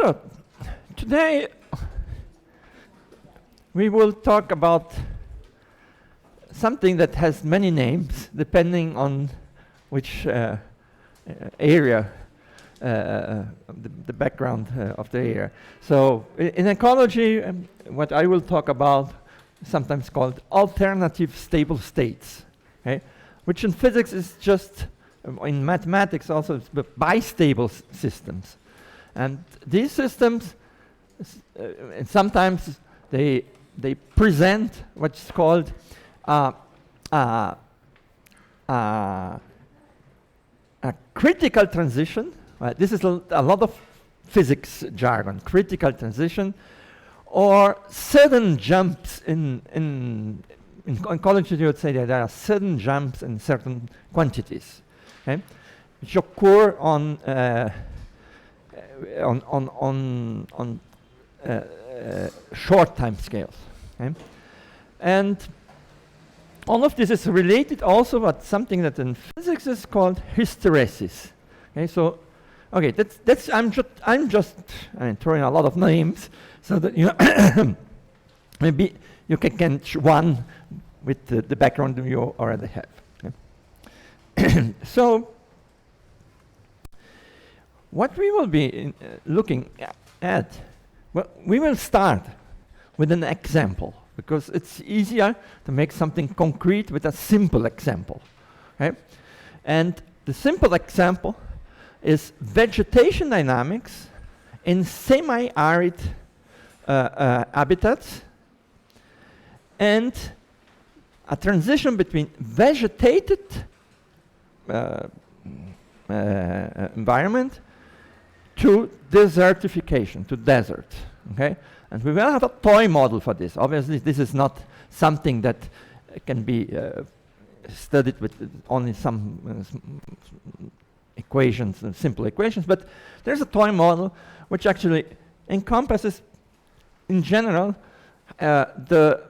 So, today we will talk about something that has many names depending on which area, the background of the area. So, in ecology, what I will talk about is sometimes called alternative stable states, okay? Which in physics is just, in mathematics also, bistable systems. And these systems, and sometimes they present what's called a critical transition. This is a lot of physics jargon. Critical transition, or sudden jumps in ecology. You would say that there are sudden jumps in certain quantities, okay, which occur on short time scales, okay? And all of this is related also with something that in physics is called hysteresis. Okay, so that's I'm just throwing a lot of names so that you maybe you can catch one with the background you already have. Okay? So what we will be looking at, well, we will start with an example, because it's easier to make something concrete with a simple example. Okay? And the simple example is vegetation dynamics in semi-arid habitats, and a transition between vegetated environment to desertification, to desert. Okay? And we will have a toy model for this. Obviously, this is not something that can be studied with only some equations, simple equations, but there's a toy model which actually encompasses, in general, the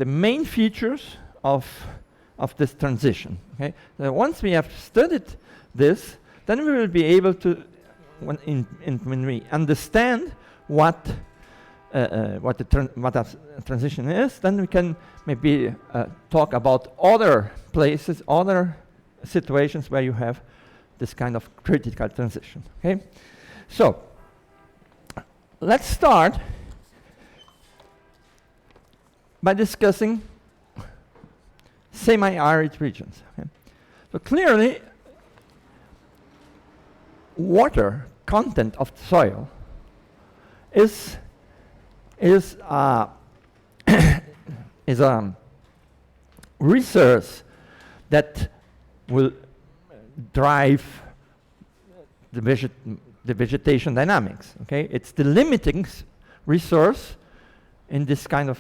main features of this transition. Okay? Once we have studied this, then we will be able to, when we understand what a transition is, then we can maybe talk about other places, other situations where you have this kind of critical transition. Okay, so let's start by discussing semi-arid regions. Okay? So clearly, water content of soil is a resource that will drive the vegetation dynamics. Okay, it's the limiting resource in this kind of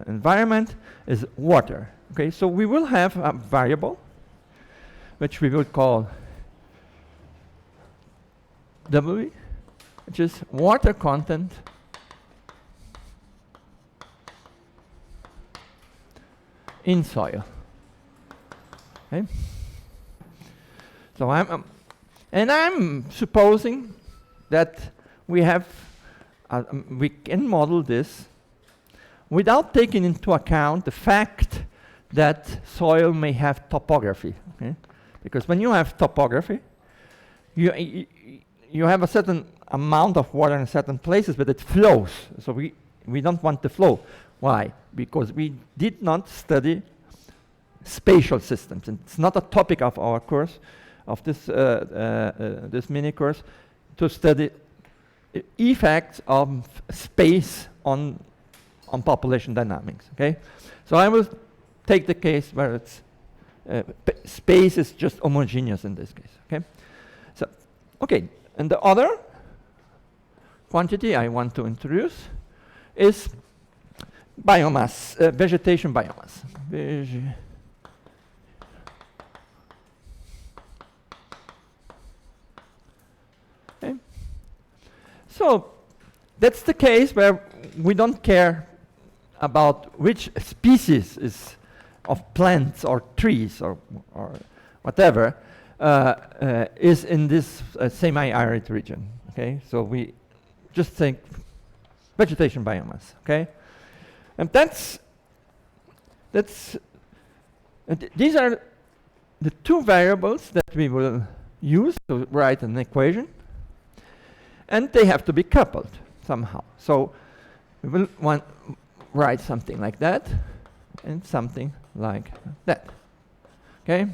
environment is water. Okay, so we will have a variable which we will call W, which is water content in soil. Okay. So I'm supposing that we can model this without taking into account the fact that soil may have topography. Okay? Because when you have topography, you have a certain amount of water in certain places, but it flows. So we don't want the flow. Why? Because we did not study spatial systems. And it's not a topic of our course, of this this mini course, to study effects of space on population dynamics. Okay, so I will take the case where it's space is just homogeneous in this case. Okay, so okay, and the other quantity I want to introduce is biomass, vegetation biomass. Okay. So that's the case where we don't care about which species is of plants or trees or whatever. is in this semi-arid region. Okay, so we just think vegetation biomass. Okay, and these are the two variables that we will use to write an equation, and they have to be coupled somehow. So we will write something like that and something like that. Okay?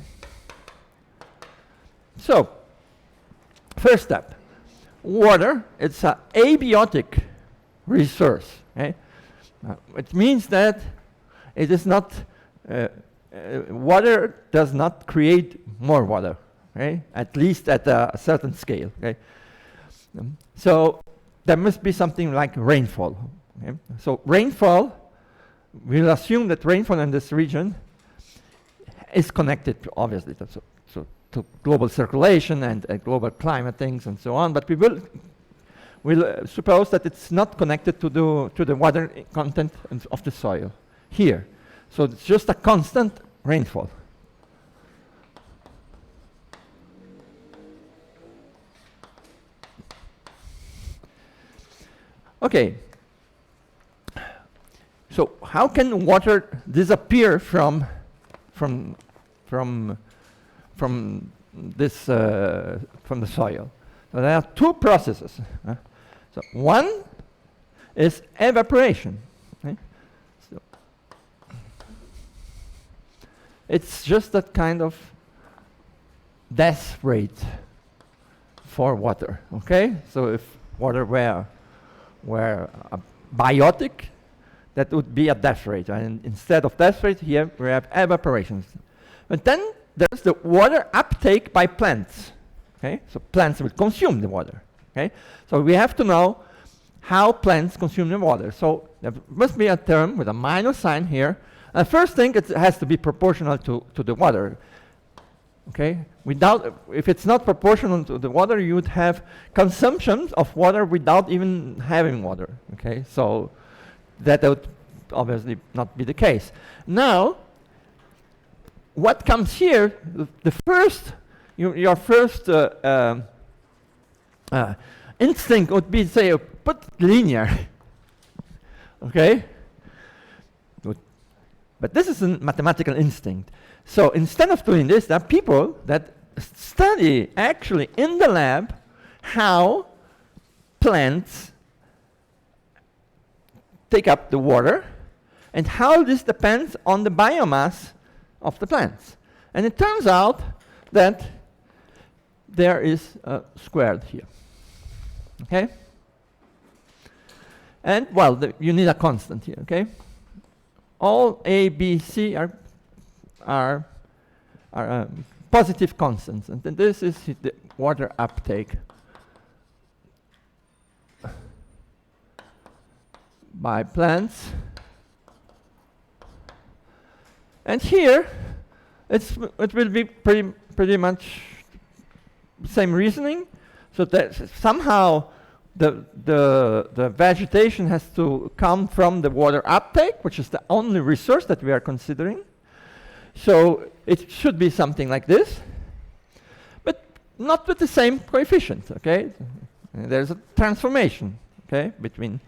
So, first step, water, it's an abiotic resource. Okay? It means that it is not, water does not create more water, okay? At least at a certain scale. Okay? So there must be something like rainfall. Okay? So rainfall, we'll assume that rainfall in this region is connected to, obviously, to global circulation and global climate things and so on, but we'll suppose that it's not connected to the water content of the soil here. So it's just a constant rainfall. Okay. So how can water disappear from this from the soil? So there are two processes. So one is evaporation. Okay? So it's just that kind of death rate for water. Okay, so if water were biotic, that would be a death rate. And instead of death rate, here we have evaporation. But then there's the water uptake by plants. Okay, so plants will consume the water. Okay, so we have to know how plants consume the water. So there must be a term with a minus sign here. And first thing, it has to be proportional to the water. Okay, if it's not proportional to the water, you would have consumption of water without even having water. Okay, so that would obviously not be the case. Now, what comes here, the first, your first instinct would be, say, put linear. Okay? Good. But this is a mathematical instinct. So instead of doing this, there are people that study actually in the lab how plants take up the water and how this depends on the biomass of the plants. And it turns out that there is a squared here. Okay? And well, you need a constant here, okay? All A, B, C are positive constants, and then this is the water uptake by plants. And here, it will be pretty much same reasoning. So that somehow the vegetation has to come from the water uptake, which is the only resource that we are considering. So it should be something like this, but not with the same coefficient, okay? There's a transformation, okay, between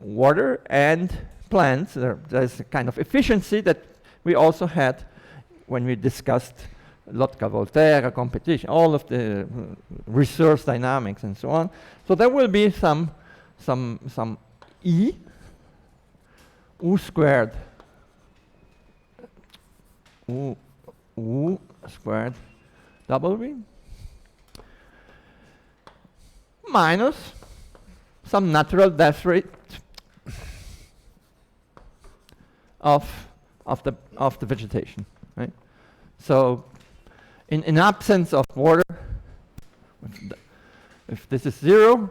water and plants. There's a kind of efficiency that we also had when we discussed Lotka-Volterra competition, all of the resource dynamics and so on. So there will be some E, U squared, U squared W minus some natural death rate of the vegetation, right? So in absence of water, if this is 0,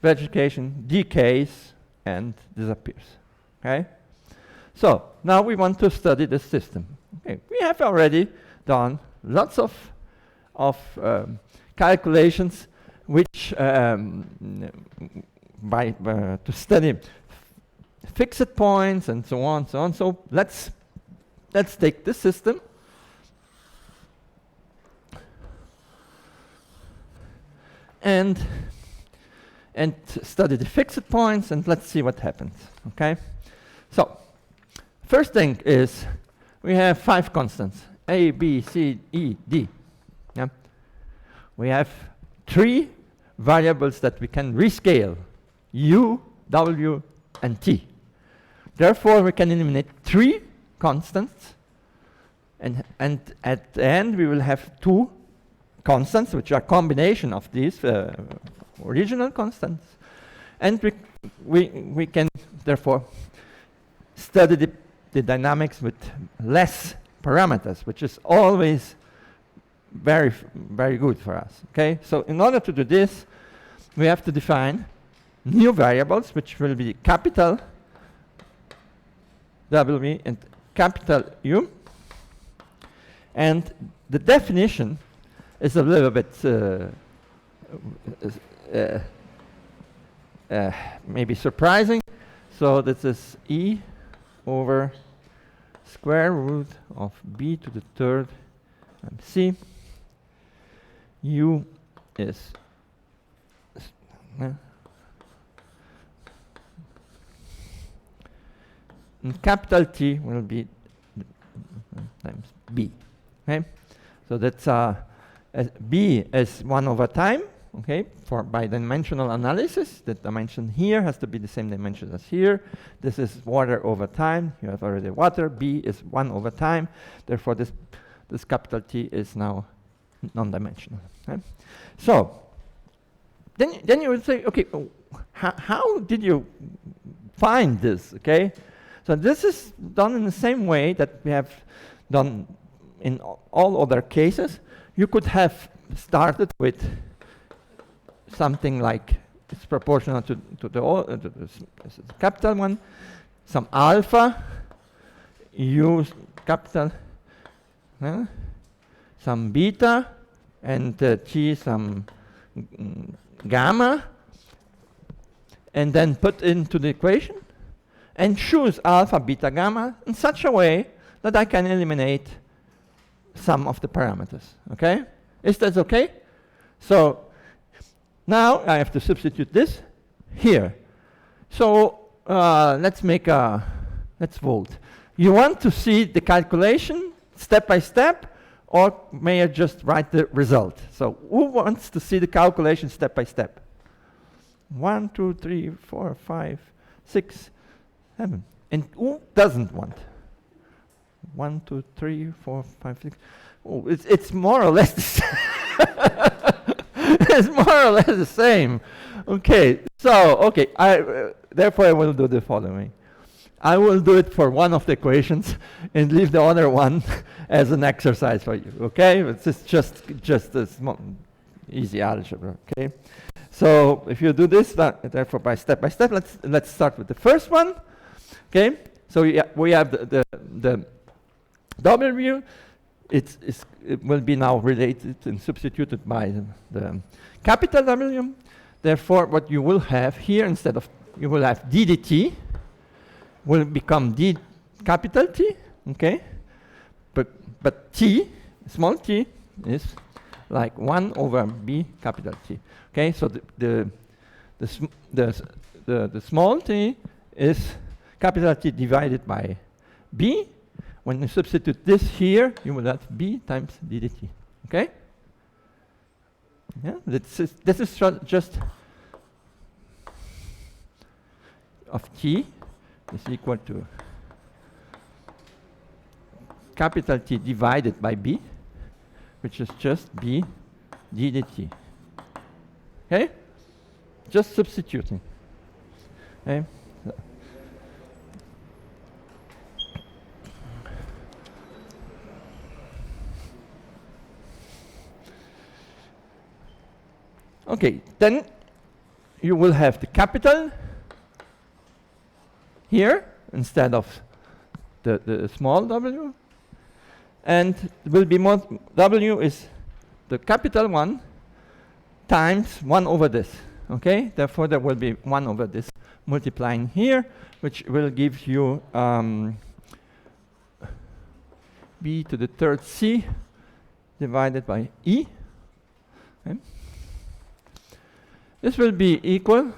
vegetation decays and disappears. Okay? So now we want to study the system. Okay, we have already done lots of calculations which to study fixed points and so on, so on. So let's take this system and study the fixed points, and let's see what happens. Okay. So first thing is we have 5 constants: A, B, C, E, D. Yeah. We have 3 variables that we can rescale: U, W, and T. Therefore, we can eliminate 3 constants, and at the end we will have 2 constants, which are a combination of these original constants, and we can therefore study the dynamics with less parameters, which is always very, very good for us. Okay, so in order to do this, we have to define new variables, which will be capital W and capital U, and the definition is a little bit maybe surprising. So this is E over square root of B to the 3rd MC. U is and capital T will be times B. Okay, so that's B is 1 over time. Okay, for bidimensional analysis, the dimension here has to be the same dimension as here. This is water over time. You have already water. B is 1 over time. Therefore, this capital T is now non-dimensional. Okay? So then you would say, okay, how did you find this? Okay, so this is done in the same way that we have done in all other cases. You could have started with something like it's proportional to the capital one, some alpha, use capital, some beta, and T some gamma, and then put into the equation and choose alpha, beta, gamma in such a way that I can eliminate some of the parameters. Okay? Is that okay? So now I have to substitute this here. So let's vote. You want to see the calculation step by step, or may I just write the result? So who wants to see the calculation step by step? 1, 2, 3, 4, 5, 6, 7. And who doesn't want? 1, 2, 3, 4, 5, 6. Oh, it's more or less the same. It's more or less the same. Okay, so therefore I will do the following. I will do it for one of the equations and leave the other one as an exercise for you. Okay, it's just a small, easy algebra. Okay, so if you do this, therefore by step, let's start with the first one. Okay, so we have the W. It will be now related and substituted by the capital W. Therefore, what you will have here, instead of you will have d dt, will become d capital T. Okay, but T, small t, is like 1 over B capital T. Okay, so the small t is capital T divided by B. When you substitute this here, you will have B times d dt. Okay? Yeah, this is just of T is equal to capital T divided by B, which is just B d dt. Okay? Just substituting. Okay? Okay, then you will have the capital here instead of the small w, and it will be more w is the capital one times 1 over this. Okay, therefore there will be 1 over this multiplying here, which will give you b to the 3rd c divided by e. Okay. This will be equal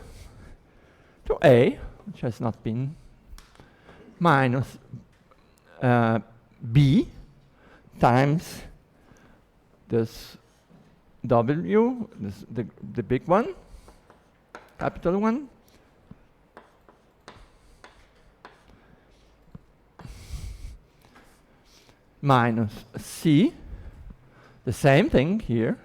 to A, which has not been, minus B times this W, this, the big one, capital one, minus C, the same thing here,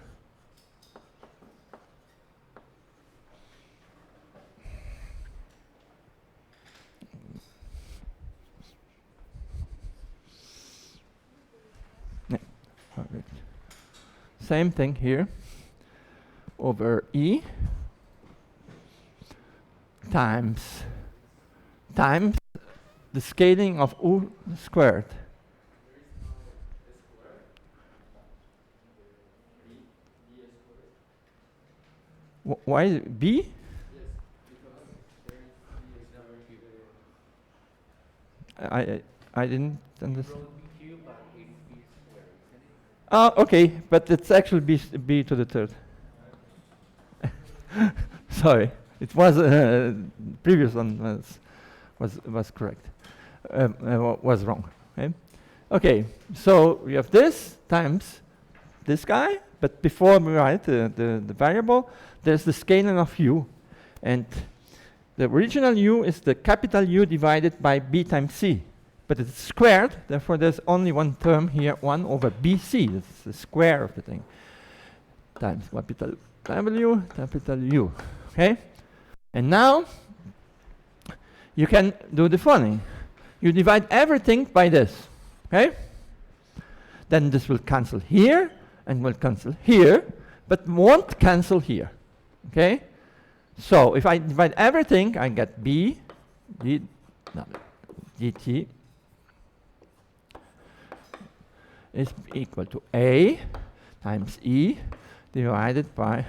same thing here, over E times the scaling of U squared. Why is it B? I didn't understand. Oh, okay, but it's actually b to the third. Sorry, it was previous one was correct. Was wrong. Okay? Okay, so we have this times this guy, but before we write the variable, there's the scaling of u, and the original u is the capital U divided by b times c. But it's squared, therefore there's only one term here, 1 over bc, that's the square of the thing, times capital W, capital U, okay? And now, you can do the following. You divide everything by this, okay? Then this will cancel here, and will cancel here, but won't cancel here, okay? So, if I divide everything, I get b, dt, is equal to A times E divided by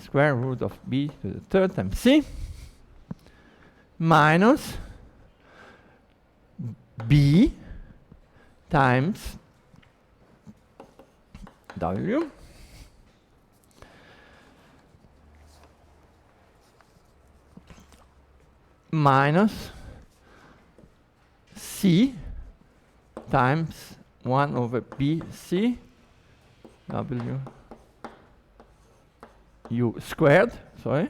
square root of B to the third times C minus B times W minus C times 1 over bc W U squared, sorry,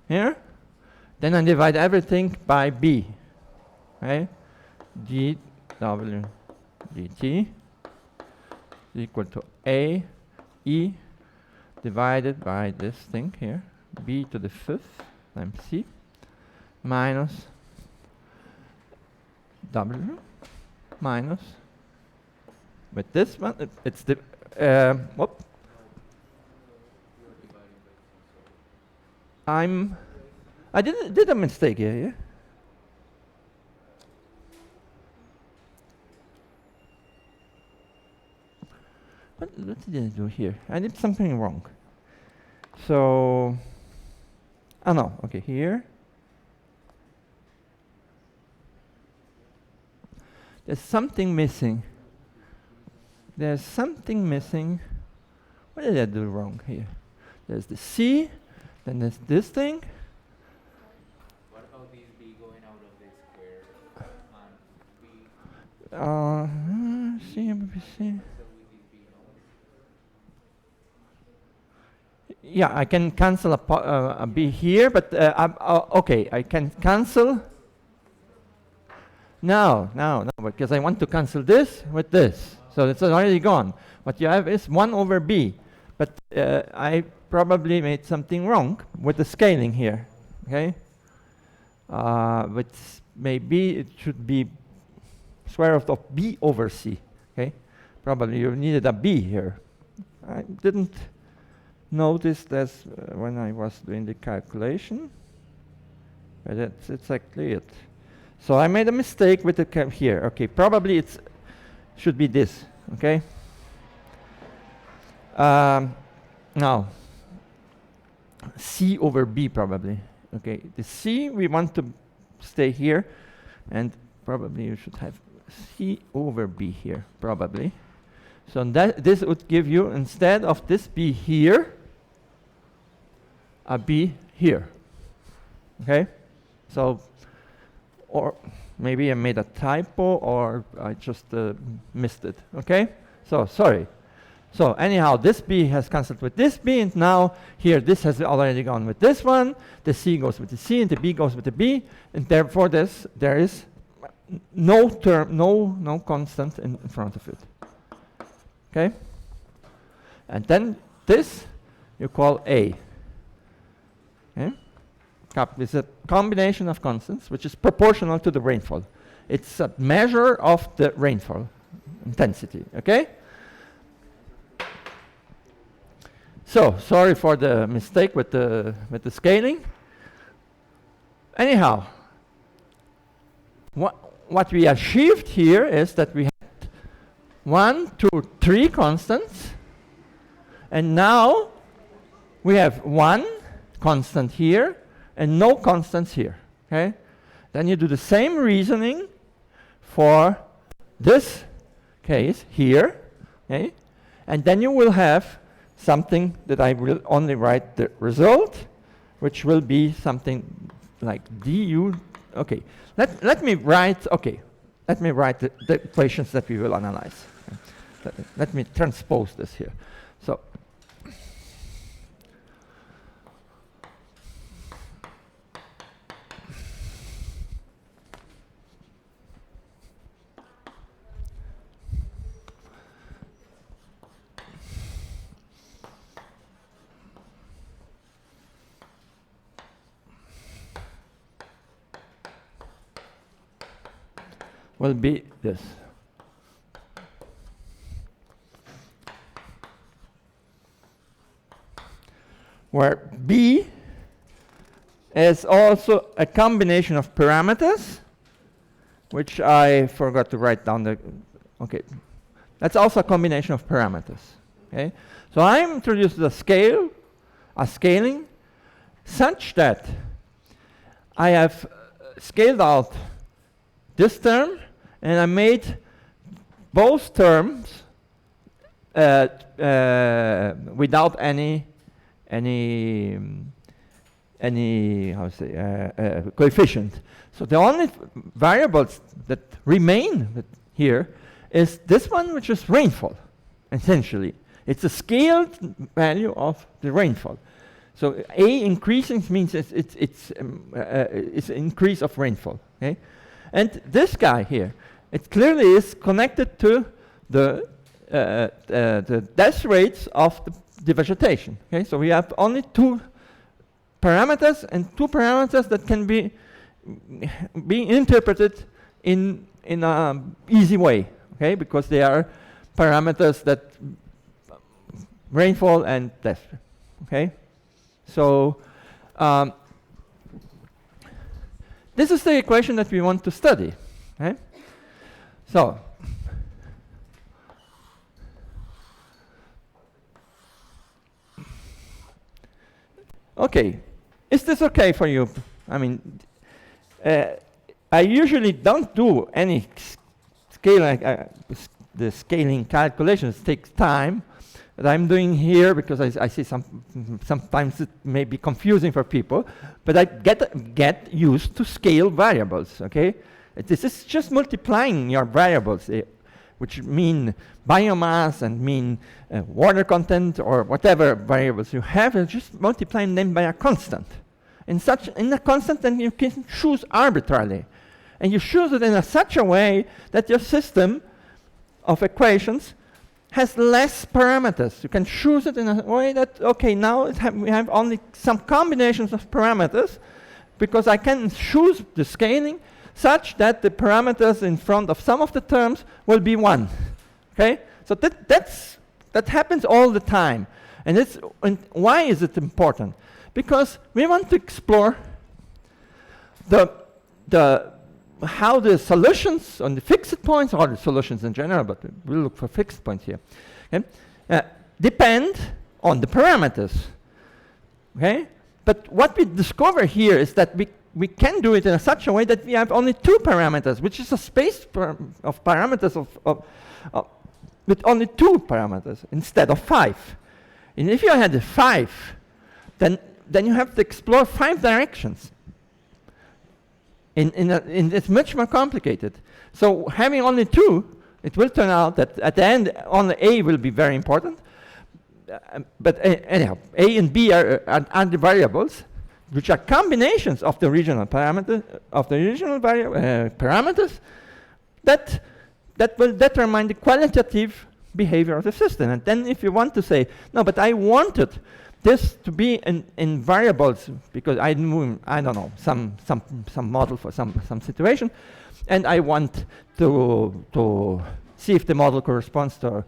here. Then I divide everything by B, okay? dW dt is equal to A E divided by this thing here, B to the fifth times C minus W minus, with this one, it's the, whoop. I did a mistake here, yeah? What did I do here? I did something wrong. So, oh no, okay, here. There's something missing. There's something missing. What did I do wrong here? There's the C, then there's this thing. What about these B going out of this square and B? C, C. Yeah, I can cancel a B here, but okay, I can cancel. No, because I want to cancel this with this. So it's already gone. What you have is 1 over B. But I probably made something wrong with the scaling here. Okay? But maybe it should be square root of B over C. Okay? Probably you needed a B here. I didn't notice this when I was doing the calculation. But it's exactly it. So I made a mistake with the cap here. Okay, probably it should be this. Okay. Now, C over B probably. Okay, the C we want to stay here, and probably you should have C over B here probably. So that this would give you, instead of this B here, a B here. Okay? So, or maybe I made a typo or I just missed it. Okay? So, sorry. So, anyhow, this B has cancelled with this B, and now here this has already gone with this one. The C goes with the C, and the B goes with the B, and therefore there is no term, no constant in front of it. Okay? And then this you call A. Okay? It's a combination of constants which is proportional to the rainfall. It's a measure of the rainfall intensity. Okay? So, sorry for the mistake with the scaling. Anyhow, what we achieved here is that we had 1, 2, 3 constants, and now we have 1 constant here and no constants here. Okay? Then you do the same reasoning for this case here, okay? And then you will have something that I will only write the result, which will be something like du. Okay, let me write the equations that we will analyze. Let me transpose this here. So will be this. Where B is also a combination of parameters, which I forgot to write down the, okay. That's also a combination of parameters, okay? So I introduced a scaling, such that I have scaled out this term, and I made both terms without any how to say coefficient. So the only variables that remain here is this one, which is rainfall. Essentially, it's a scaled value of the rainfall. So A increasing means it's an increase of rainfall. Okay, and this guy here, it clearly is connected to the death rates of the vegetation. Okay, so we have only 2 parameters, and 2 parameters that can be interpreted in an easy way. Okay, because they are parameters that rainfall and death. Okay, so this is the equation that we want to study. Okay? So okay, is this okay for you? I mean, I usually don't do any scaling. The scaling calculations takes time, that I'm doing here because I see sometimes it may be confusing for people, but I get used to scale variables. Okay, this is just multiplying your variables, which mean biomass and mean water content or whatever variables you have, and just multiplying them by a constant. In a constant, then you can choose arbitrarily, and you choose it in such a way that your system of equations has less parameters. You can choose it in a way that, okay, now we have only some combinations of parameters, because I can choose the scaling such that the parameters in front of some of the terms will be 1. Okay? So that happens all the time. And why is it important? Because we want to explore how the solutions on the fixed points, or the solutions in general, but we'll look for fixed points here, okay, depend on the parameters. Okay? But what we discover here is that we can do it in such a way that we have only 2 parameters, which is a space of parameters with only 2 parameters instead of 5. And if you had 5, then then you have to explore 5 directions. It's much more complicated. So having only 2, it will turn out that at the end, only A will be very important. But anyhow, A and B are the variables, which are combinations of the regional parameters, parameters that will determine the qualitative behavior of the system. And then if you want to say, no, but I wanted this to be in variables because I don't know, some model for some situation, and I want to see if the model corresponds to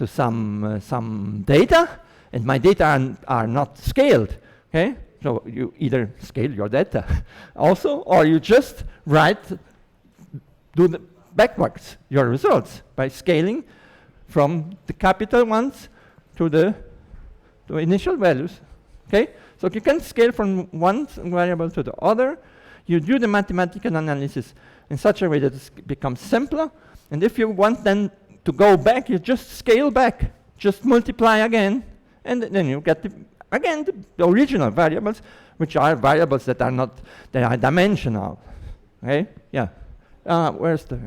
some data, and my data are not scaled, okay? So you either scale your data also, or you just do the backwards your results by scaling from the capital ones to the initial values, okay? So you can scale from one variable to the other. You do the mathematical analysis in such a way that it becomes simpler, and if you want then to go back, you just scale back, just multiply again, and then you get again the original variables, which are variables that are dimensional. Okay? Yeah. Where's the?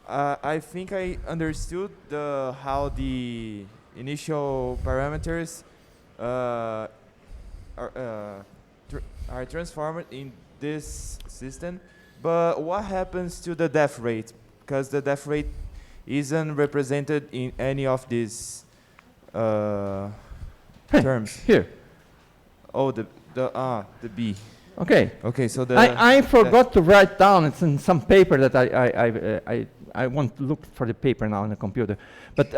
I think I understood how the initial parameters are transformed in this system, but what happens to the death rate? Because the death rate isn't represented in any of these terms. Here. Oh, the B. Okay. Okay, so I forgot to write down. It's in some paper that I want to look for the paper now on the computer. But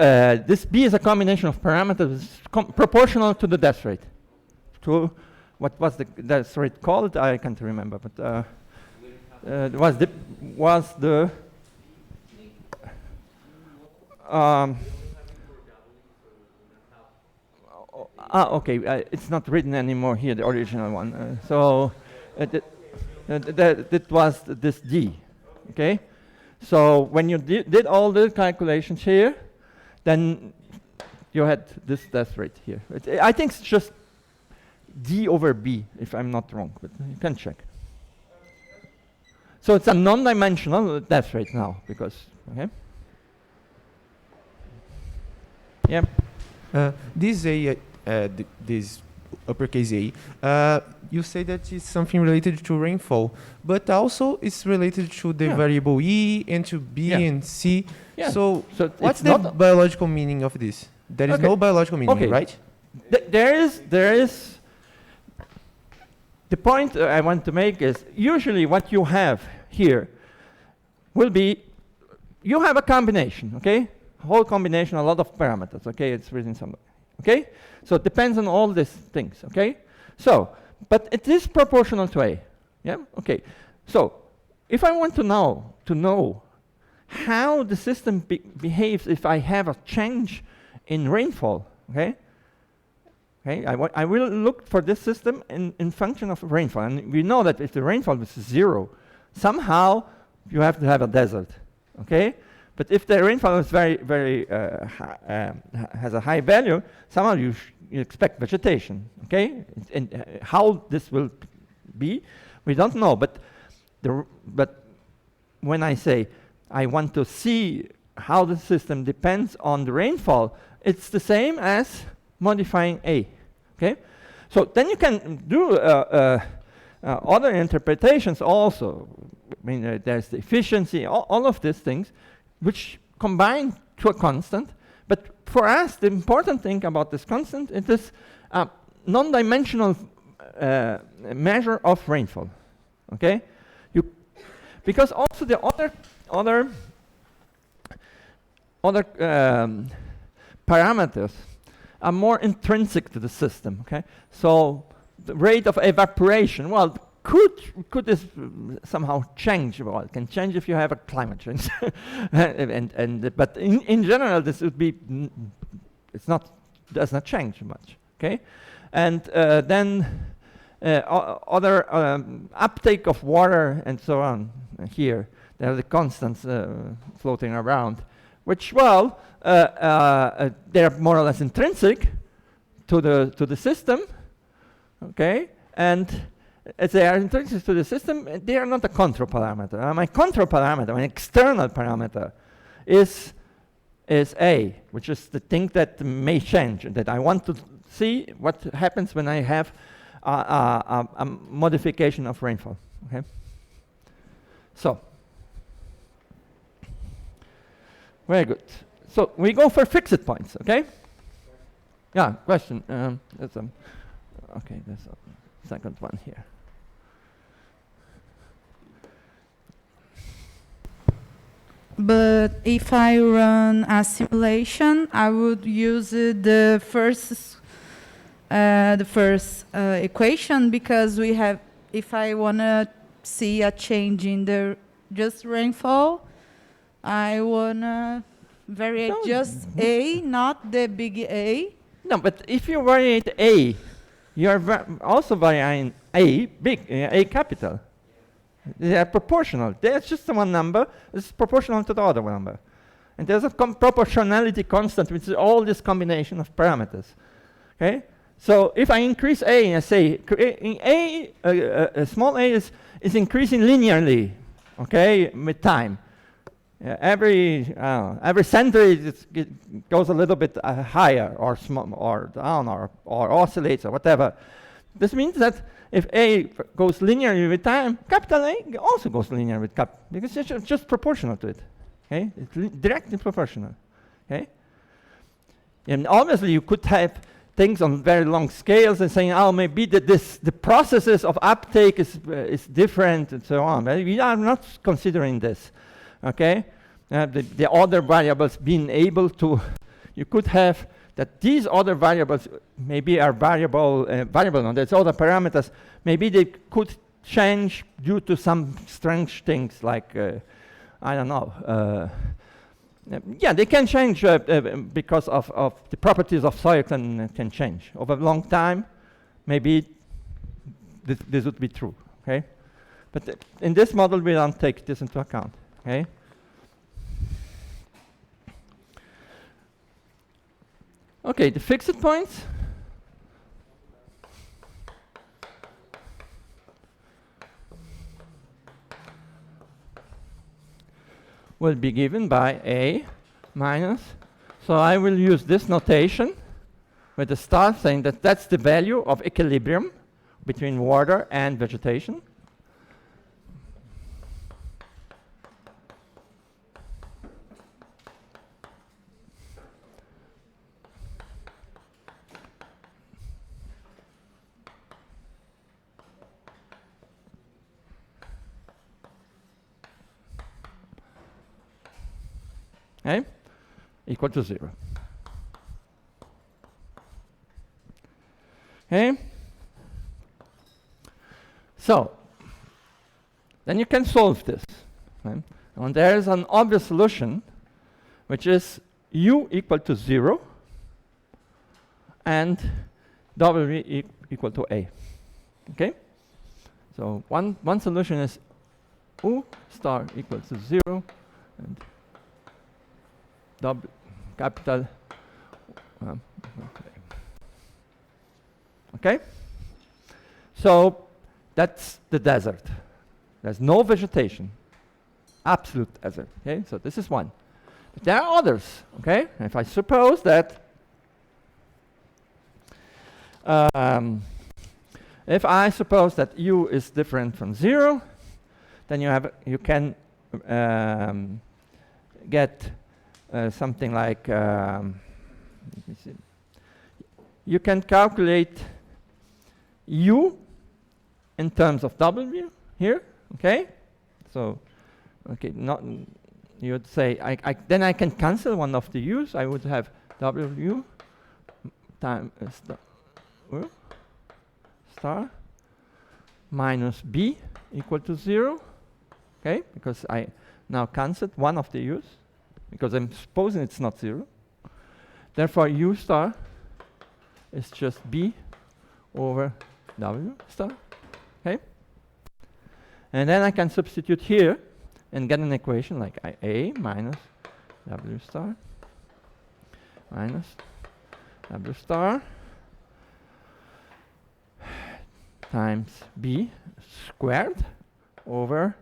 this B is a combination of parameters proportional to the death rate. To what was the death rate called? I can't remember. But was the okay. It's not written anymore here. The original one. So that was this D. Okay. So when you did all the calculations here, then you had this death rate here. I think it's just D over B, if I'm not wrong, but you can check. So it's a non-dimensional death rate now, because, okay? Yeah. This A, this uppercase A, you say that it's something related to rainfall, but also it's related to the variable E and to B and C. Yeah. So what's the biological meaning of this? There is no biological meaning, right? There is. The point I want to make is usually what you have here will be, you have a combination, okay? Whole combination, a lot of parameters, okay? It's written somewhere, okay? So it depends on all these things, okay? So, but it is proportional to A, yeah? Okay, so if I want to know how the system behaves if I have a change in rainfall, okay? Okay, I will look for this system in function of rainfall, and we know that if the rainfall is 0, somehow you have to have a desert, okay? But if the rainfall is has a high value, somehow you expect vegetation, okay? And how this will be, we don't know. But when I say I want to see how the system depends on the rainfall, it's the same as modifying A, okay? So then you can do other interpretations also. I mean, there's the efficiency, all of these things, which combine to a constant. But for us, the important thing about this constant is this non-dimensional measure of rainfall, okay? Because also the other parameters are more intrinsic to the system, okay? So the rate of evaporation, well, could this somehow change? Well, it can change if you have a climate change, but in general, this would be does not change much, okay? And then other uptake of water and so on here. There are the constants floating around, which, well, they are more or less intrinsic to the system, okay? And as they are intrinsic to the system, they are not a control parameter. My control parameter, my external parameter, is A, which is the thing that may change, that I want to see what happens when I have a modification of rainfall, okay? So, very good. So we go for fixed points, okay? Yeah, question. Okay, there's a second one here. But if I run a simulation, I would use the first equation, because we have, if I want to see a change in the just rainfall, I want to vary just A, not the big A. No, but if you variate A, you are also varying A big, A capital. They are proportional. There's just one number. It's proportional to the other number. And there's a proportionality constant, which is all this combination of parameters. Okay? So if I increase A, and I say in small a is increasing linearly, okay, with time. Every century it goes a little bit higher or down or oscillates or whatever. This means that if A goes linearly with time, capital A also goes linear with cap, because it's just proportional to it. Okay, it's directly proportional. Okay, and obviously you could have things on very long scales and saying, oh, maybe the processes of uptake is different and so on. But we are not considering this. Okay, the other variables being able to, you could have that these other variables maybe are variable, no, there's other parameters, maybe they could change due to some strange things like, I don't know, yeah, they can change because of the properties of soil can change. Over a long time, maybe this would be true, okay? But in this model, we don't take this into account, okay? Okay, the fixed points. Will be given by A minus. So I will use this notation with the star saying that that's the value of equilibrium between water and vegetation. Okay, equal to 0. Okay, so then you can solve this. Okay? And there is an obvious solution, which is U equal to 0 and W equal to A. Okay, so one solution is U star equals to 0 and capital okay, so that's the desert. There's no vegetation, absolute desert. Okay, so this is one. But there are others. Okay, if I suppose that if I suppose that U is different from 0, then you can get something like, let me see. You can calculate U in terms of W here, okay? So, okay, you would say, then I can cancel one of the U's. I would have W times star minus B equal to 0, okay? Because I now cancelled one of the U's, because I'm supposing it's not 0. Therefore, U star is just B over W star, okay? And then I can substitute here and get an equation like A minus W star minus W star times B squared over,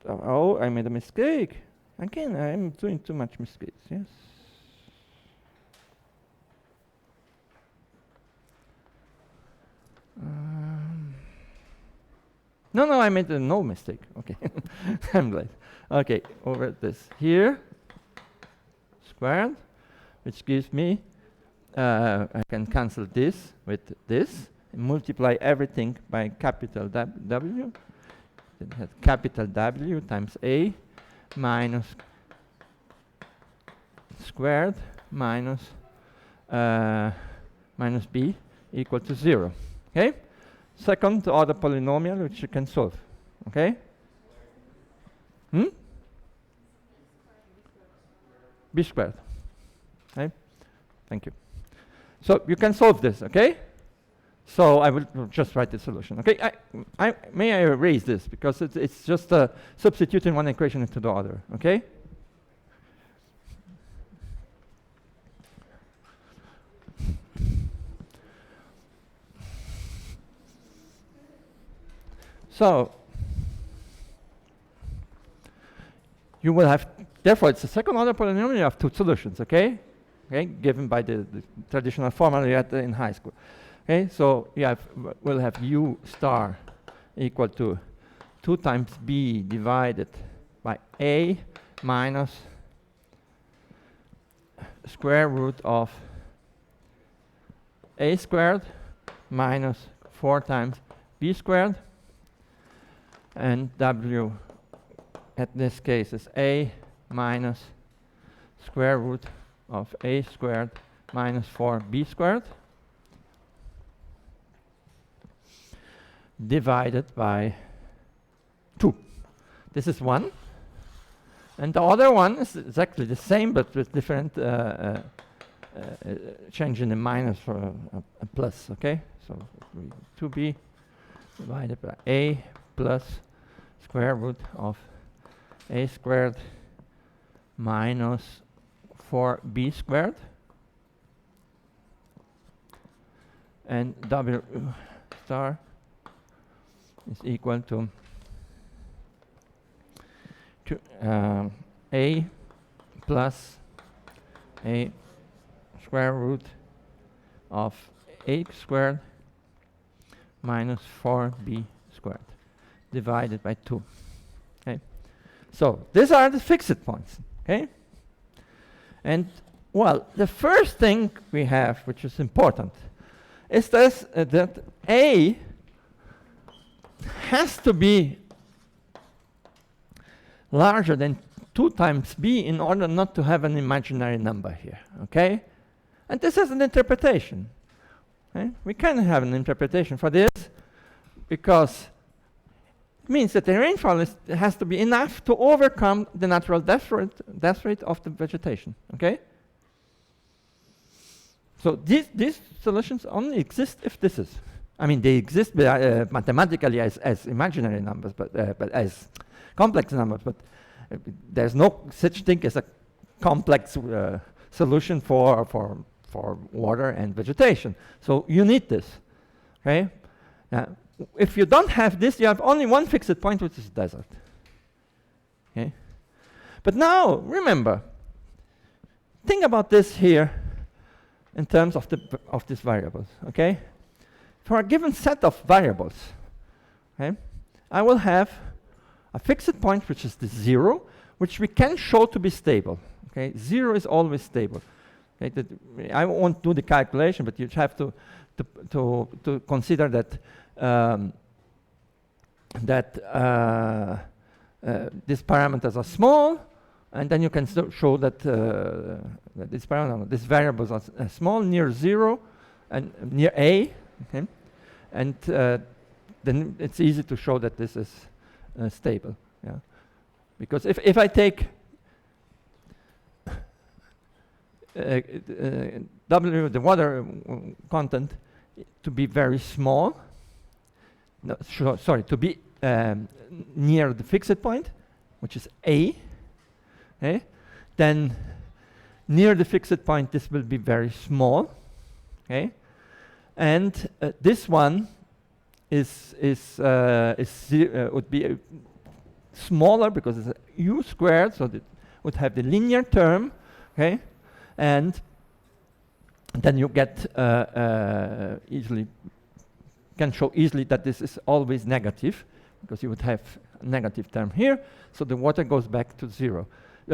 oh, I made a mistake. Again, I'm doing too much mistakes, yes. No, I made no mistake. Okay, I'm glad. Okay, over this here, squared, which gives me, I can cancel this with this, and multiply everything by capital W. It has capital W times A minus squared minus minus B equal to 0. Okay? Second order polynomial which you can solve. Okay? B squared. Okay? Thank you. So you can solve this, okay? So I will just write the solution. Okay, may I erase this because it's just substituting one equation into the other. Okay. So you will have, therefore, it's a second order polynomial. You have two solutions. Okay, okay, given by the traditional formula you had in high school. Okay, so you have, we'll have U star equal to 2 times B divided by A minus square root of A squared minus 4 times B squared, and W at this case is A minus square root of A squared minus 4B squared divided by 2. This is 1. And the other one is exactly the same, but with different change in the minus for a plus, okay? So 2b divided by a plus square root of a squared minus 4b squared, and w star is equal to a plus a square root of a squared minus 4b squared divided by 2. Okay, so these are the fixed points. Okay, and well, the first thing we have, which is important, is this that a has to be larger than 2 times b in order not to have an imaginary number here, okay? And this is an interpretation. Okay? We can have an interpretation for this because it means that the rainfall has to be enough to overcome the natural death rate of the vegetation, okay? So these solutions only exist if this is. I mean, they exist mathematically as imaginary numbers, but as complex numbers, but there's no such thing as a complex solution for water and vegetation. So you need this, okay? If you don't have this, you have only one fixed point, which is desert. Okay? But now, remember, think about this here in terms of these variables, okay? For a given set of variables, okay, I will have a fixed point, which is the 0, which we can show to be stable. Okay, 0 is always stable. Okay, I won't do the calculation, but you have to consider that these parameters are small, and then you can show that, that these variables are small near 0 and near a. Okay, and then it's easy to show that this is stable, yeah. Because if I take W, the water content, to be very small, no, sorry, to be near the fixed point, which is A. Okay? Then near the fixed point, this will be very small. Okay? And this one would be smaller because it's a u squared, so it would have the linear term. Okay? And then you get can show easily that this is always negative, because you would have a negative term here, so the water goes back to zero,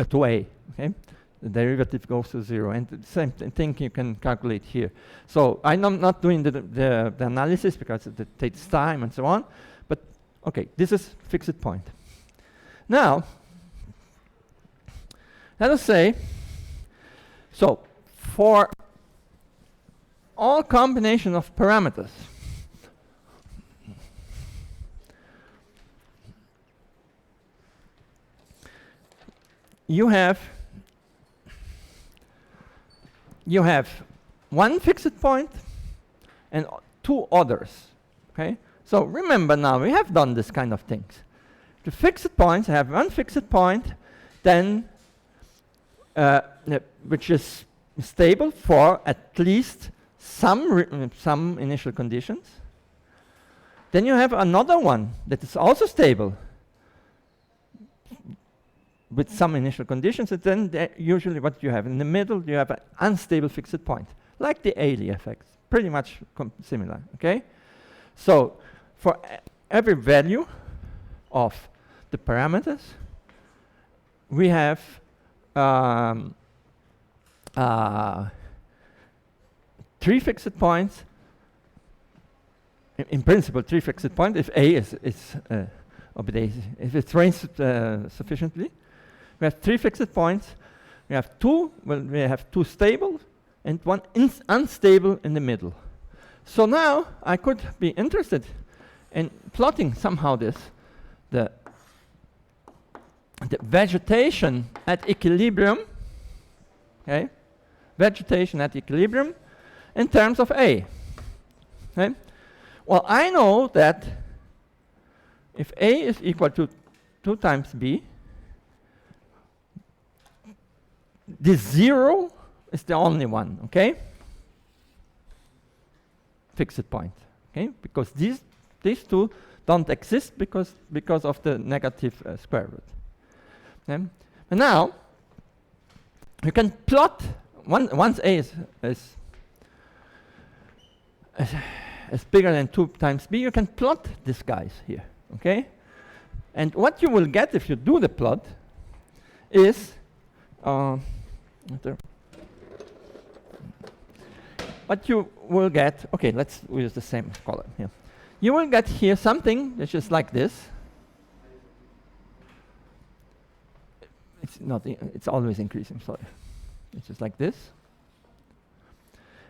to A. Okay? The derivative goes to zero, and the same thing you can calculate here. So I'm not doing the analysis because it takes time and so on, but okay, this is fixed point. Now, let us say, so for all combination of parameters, you have one fixed point and two others. Okay? So remember now, we have done this kind of things. The fixed points have one fixed point, then which is stable for at least some initial conditions. Then you have another one that is also stable with some initial conditions, and then usually what you have in the middle, you have an unstable fixed point, like the Ailey effect, pretty much similar. Okay, so for every value of the parameters, we have three fixed points. In principle, three fixed points if A is if it's ranged sufficiently. We have three fixed points. We have two stable and one unstable in the middle. So now I could be interested in plotting somehow the vegetation at equilibrium. Okay, vegetation at equilibrium in terms of A. Okay. Well, I know that if A is equal to 2 times B, this 0 is the only one, okay? Fixed point, okay? Because these two don't exist because of the negative square root. Okay? And now you can plot once A is bigger than 2 times B, you can plot these guys here, okay? And what you will get if you do the plot is what you will get, okay, let's use the same color here. You will get here something that's just like this. It's not, it's always increasing, sorry. It's just like this.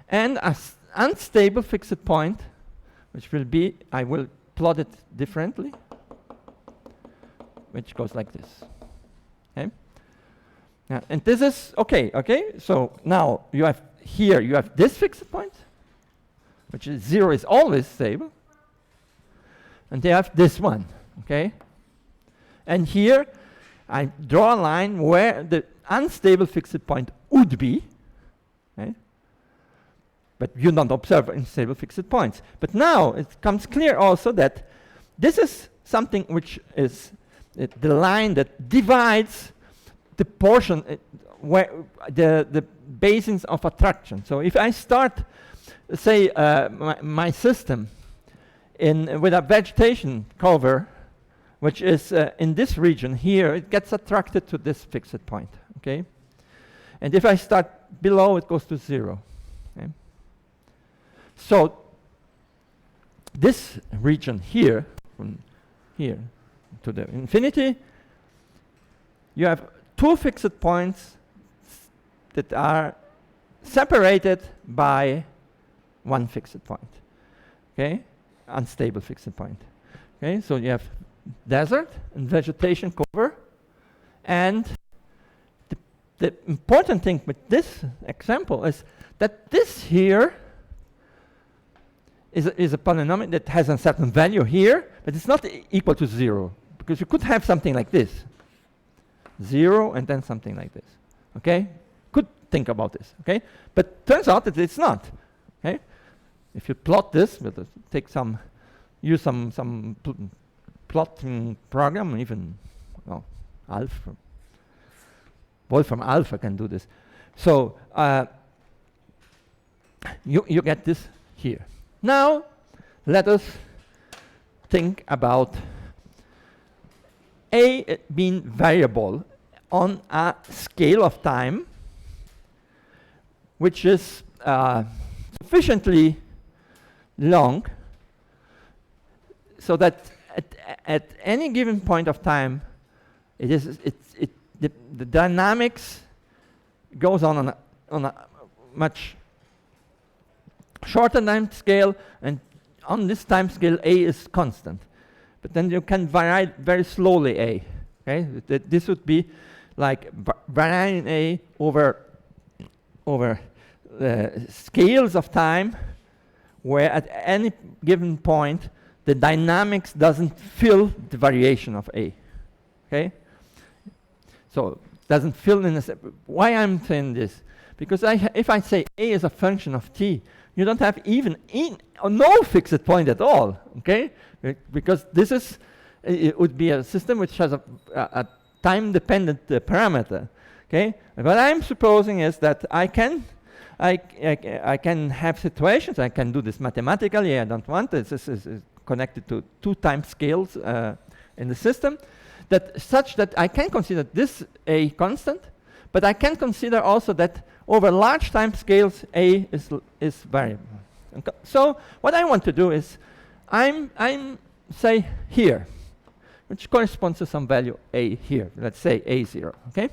And an unstable fixed point, which will be, I will plot it differently, which goes like this. Okay? And this is okay, okay? So now you have here, you have this fixed point, which is 0 is always stable. And you have this one, okay? And here I draw a line where the unstable fixed point would be, okay? But you don't observe unstable fixed points. But now it becomes clear also that this is something which is the line that divides the portion where the basins of attraction. So if I start, say, my system with a vegetation cover, which is in this region here, it gets attracted to this fixed point, okay? And if I start below, it goes to 0. Okay? So this region here, from here to the infinity, you have 2 fixed points that are separated by 1 fixed point, okay? Unstable fixed point. Okay, so you have desert and vegetation cover, and the important thing with this example is that this here is a polynomial that has a certain value here, but it's not equal to 0, because you could have something like this. 0 and then something like this. Okay? Could think about this. Okay? But turns out that it's not. Okay? If you plot this, take some, use some plotting program, even Alpha. Wolfram Alpha can do this. So you get this here. Now let us think about A being variable on a scale of time which is sufficiently long so that at any given point of time the dynamics goes on a much shorter time scale, and on this time scale A is constant. But then you can vary very slowly A. Okay? This would be like varying A over scales of time where at any given point the dynamics doesn't fill the variation of A. Okay? So doesn't fill in why I'm saying this? Because if I say A is a function of t, you don't have even no fixed point at all. Okay? Because this is it would be a system which has a time-dependent parameter. Okay? What I'm supposing is that I can have situations. I can do this mathematically. I don't want it. This is connected to 2 time scales in the system. Such that I can consider this A constant, but I can consider also that over large time scales A is variable. Okay. So what I want to do is I'm say here, which corresponds to some value A here. Let's say A0. Okay.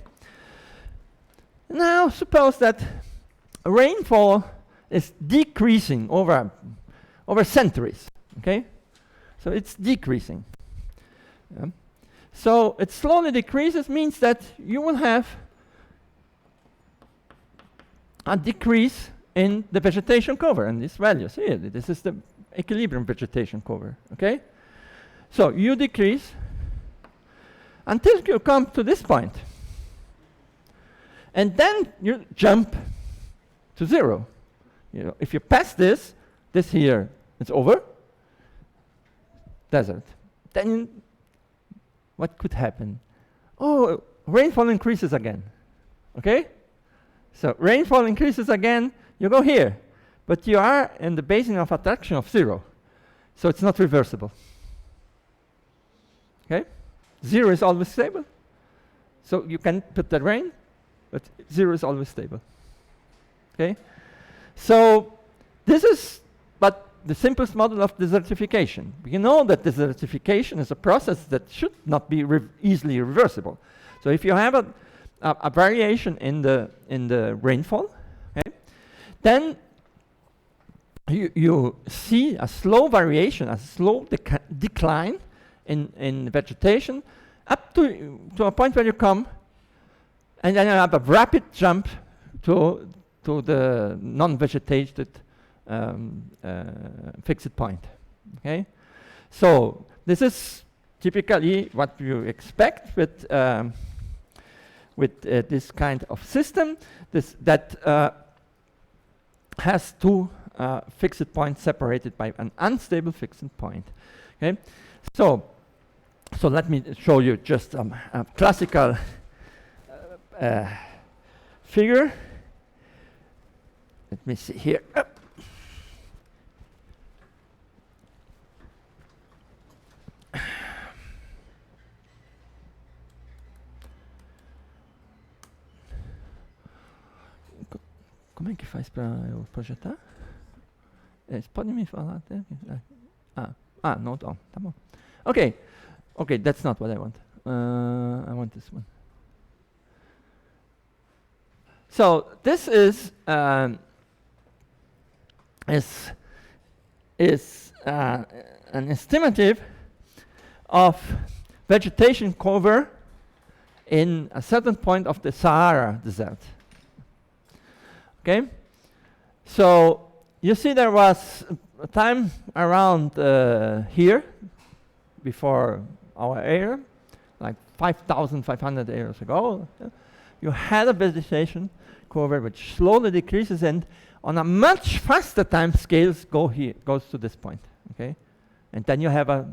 Now suppose that rainfall is decreasing over centuries. Okay. So it's decreasing. Yeah. So it slowly decreases means that you will have a decrease in the vegetation cover and these values here. This is the equilibrium vegetation cover. Okay? So you decrease until you come to this point. And then you jump to 0. You know, if you pass this here, it's over. Desert. Then what could happen? Oh, rainfall increases again. Okay? So rainfall increases again, you go here. But you are in the basin of attraction of 0. So it's not reversible. Okay? 0 is always stable. So you can put the rain, but 0 is always stable. Okay? So this is the simplest model of desertification. You know that desertification is a process that should not be easily reversible. So if you have a variation in the rainfall, okay, then you see a slow variation, a slow decline in vegetation up to a point where you come, and then you have a rapid jump to the non-vegetated fixed point. Okay, so this is typically what you expect with this kind of system. That has 2 fixed points separated by an unstable fixed point. Okay, so let me show you just a classical figure. Let me see here. Como é que faz para eu projetar? Vocês podem me falar até? Não, tá bom. Okay, that's not what I want. I want this one. So this is an estimative of vegetation cover in a certain point of the Sahara Desert. Okay, so you see there was time around here, before our era, like 5,500 years ago, you had a vegetation cover which slowly decreases, and on a much faster time scales goes to this point, okay? And then you have a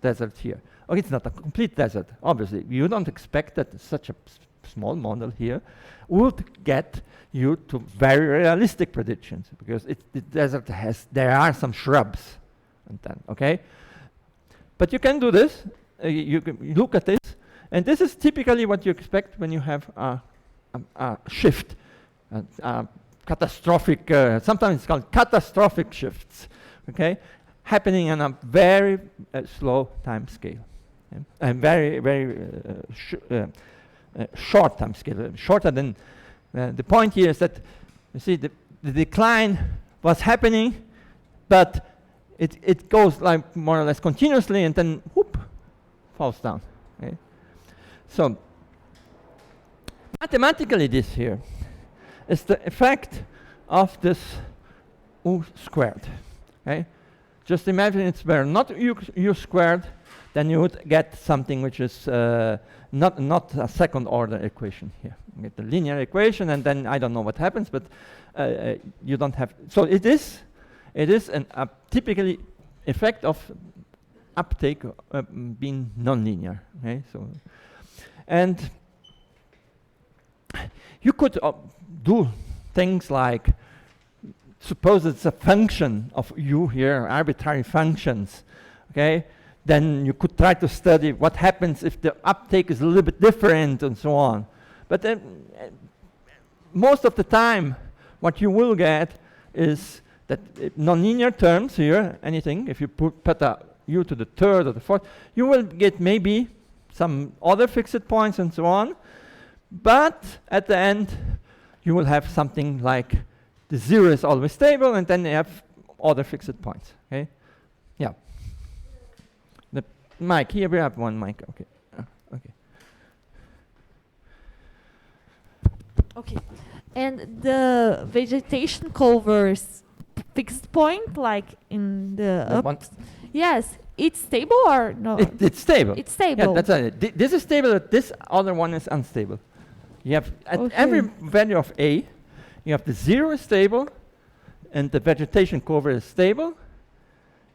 desert here. Okay, it's not a complete desert, obviously. You don't expect that such a small model here would get you to very realistic predictions, because the desert there are some shrubs, and then, okay? But you can do this, you can look at this, and this is typically what you expect when you have a shift, catastrophic, sometimes it's called catastrophic shifts, okay? Happening on a very slow time scale, okay? And very, very short time scale, shorter than the point here is that, you see, the decline was happening, but it goes like more or less continuously, and then whoop, falls down, okay? So mathematically, this here is the effect of this U squared, okay? Just imagine it's were not U squared, then you would get something which is not a second order equation here. You get the linear equation, and then I don't know what happens, but you don't have. So it is a typically effect of uptake being nonlinear. Okay, so and you could do things like, suppose it's a function of U here, arbitrary functions, okay? Then you could try to study what happens if the uptake is a little bit different and so on. But then most of the time, what you will get is that nonlinear terms here, anything, if you put a U to the third or the fourth, you will get maybe some other fixed points and so on. But at the end, you will have something like the zero is always stable, and then you have other fixed points, okay? Yeah. The mic, here we have one mic, okay. Okay. Okay. And the vegetation covers fixed point, like in the up? Yes. It's stable or no? It's stable. It's stable. Yeah, that's it. This is stable, but this other one is unstable. You have at every value of A, you have the zero is stable, and the vegetation cover is stable,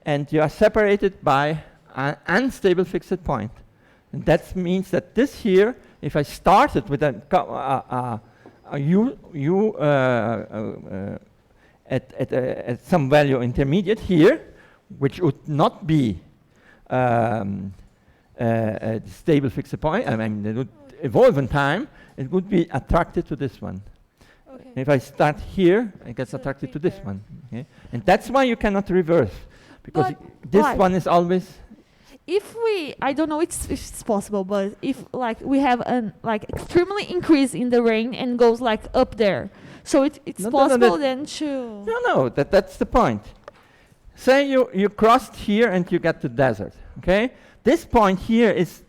and you are separated by an unstable fixed point. And that means that this here, if I started with a U at some value intermediate here, which would not be a stable fixed point, I mean, it would evolve in time, it would be attracted to this one. Okay. If I start here, it gets attracted to this one. Okay? And that's why you cannot reverse, because this one is always. If we, I don't know if it's possible, but if like we have an like extremely increase in the rain and goes like up there, so it's possible then to. No, that's the point. Say you crossed here and you get to desert. Okay, this point here is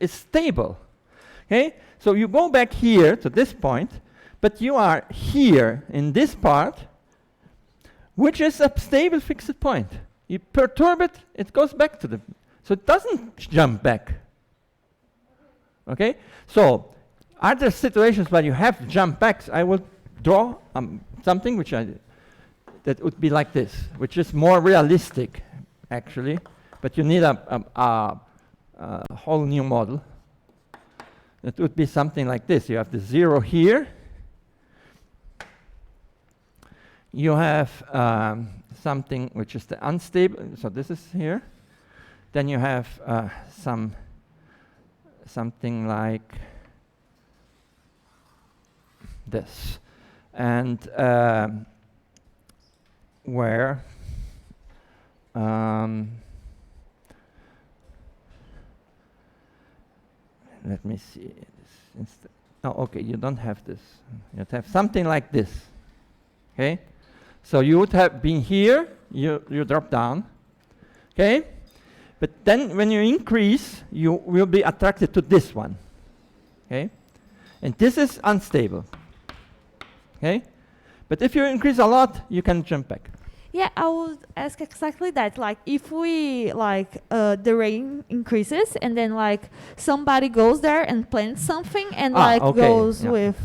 stable. Okay, so you go back here to this point, but you are here in this part, which is a stable fixed point. You perturb it, it goes back to the, so it doesn't jump back. Okay, so are there situations where you have jump backs? I will draw something which that would be like this, which is more realistic, actually, but you need a whole new model. It would be something like this. You have the zero here. You have something which is the unstable. So this is here. Then you have something like this, and where let me see. Oh, okay, you don't have this. You have something like this. Okay? So you would have been here, you drop down. Okay? But then when you increase, you will be attracted to this one. Okay? And this is unstable. Okay? But if you increase a lot, you can jump back. Yeah, I would ask exactly that. Like, if we the rain increases, and then somebody goes there and plants something, and okay, goes yeah. with,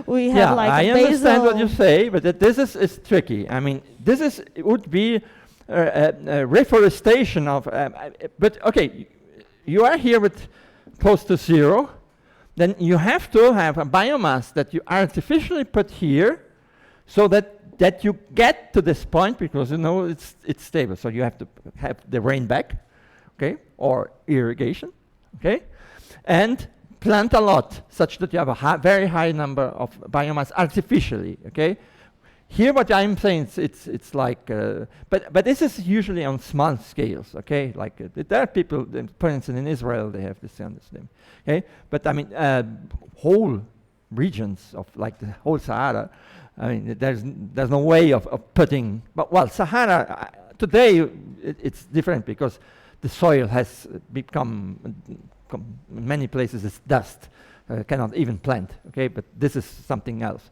we Yeah, have I a understand what you basil. say, but this is tricky. I mean, it would be reforestation of. But okay, you are here with close to zero. Then you have to have a biomass that you artificially put here, so that you get to this point, because you know it's stable. So you have to have the rain back, okay, or irrigation, okay, and plant a lot, such that you have a very high number of biomass artificially, okay. Here, what I'm saying, it's like, but this is usually on small scales, okay. Like there are people, for instance, in Israel, they have this kind of thing, okay. But I mean, whole regions of like the whole Sahara. I mean, there's no way of putting. But well, Sahara today it's different, because the soil has become in many places it's dust, cannot even plant. Okay, but this is something else.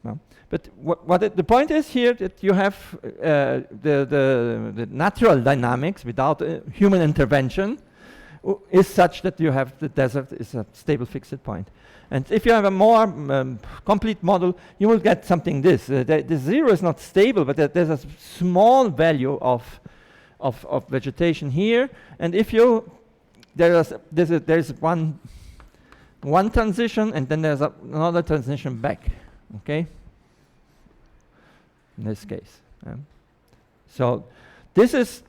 No? But the point is here that you have the natural dynamics without human intervention is such that you have the desert is a stable fixed point. And if you have a more complete model, you will get something this. The zero is not stable, but there's a small value of vegetation here. And if you, there's one transition, and then there's another transition back, okay? In this case. So this is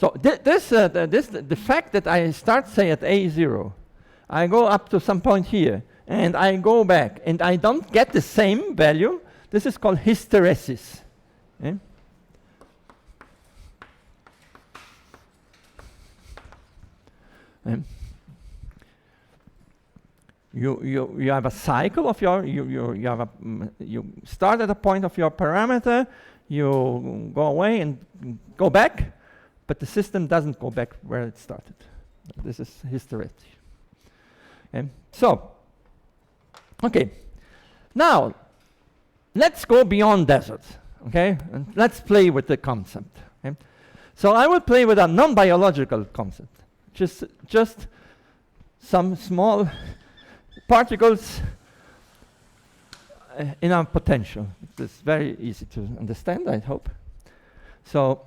so the fact that I start, say, at A0, I go up to some point here, and I go back, and I don't get the same value, this is called hysteresis. Okay? You have a cycle of your, you start at a point of your parameter, you go away and go back, but the system doesn't go back where it started. This is hysteresis. Okay. So, okay, now let's go beyond deserts, okay, and let's play with the concept. Okay? So I will play with a non-biological concept, just some small particles in our potential. It's very easy to understand, I hope. So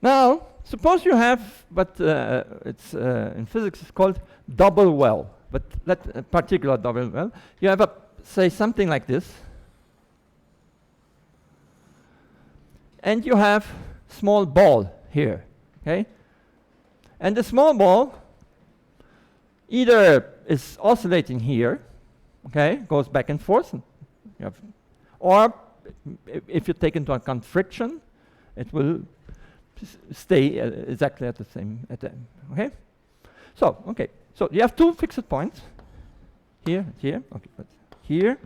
now, suppose you have, but it's in physics it's called double well, but that particular double well. You have a, say, something like this, and you have small ball here, okay? And the small ball either is oscillating here, okay, goes back and forth, and you have, or if you take into account friction, it will stay exactly at the same, okay? So, okay, so you have two fixed points, here, here, okay, but here,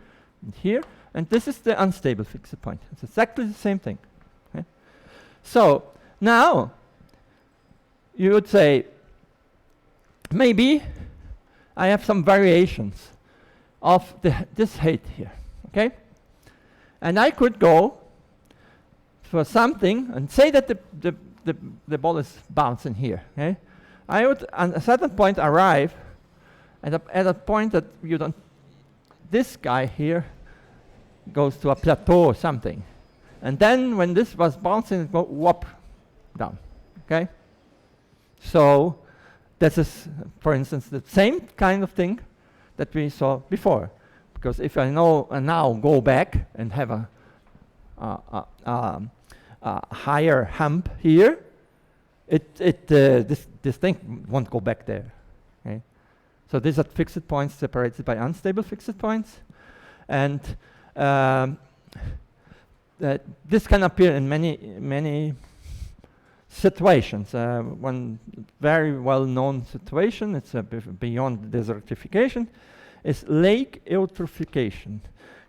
and here, and this is the unstable fixed point. It's exactly the same thing. Okay? So, now, you would say, maybe I have some variations of this height here, okay? And I could go for something and say that the ball is bouncing here, okay? I would, at a certain point, arrive at a point that you don't, this guy here goes to a plateau or something. And then when this was bouncing, it goes whoop, down, okay? So this is, for instance, the same kind of thing that we saw before. Because if I now go back and have a higher hump here, this thing won't go back there. Okay? So these are fixed points separated by unstable fixed points, and this can appear in many situations. One very well-known situation, it's beyond desertification, is lake eutrophication.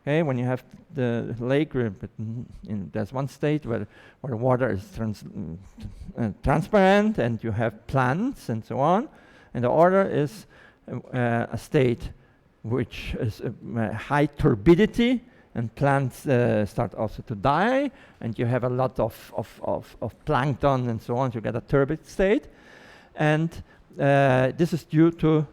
Okay, when you have the lake, there's one state where water is transparent and you have plants and so on, and the other is a state which is high turbidity, and plants start also to die, and you have a lot of plankton and so on. You get a turbid state, and this is due to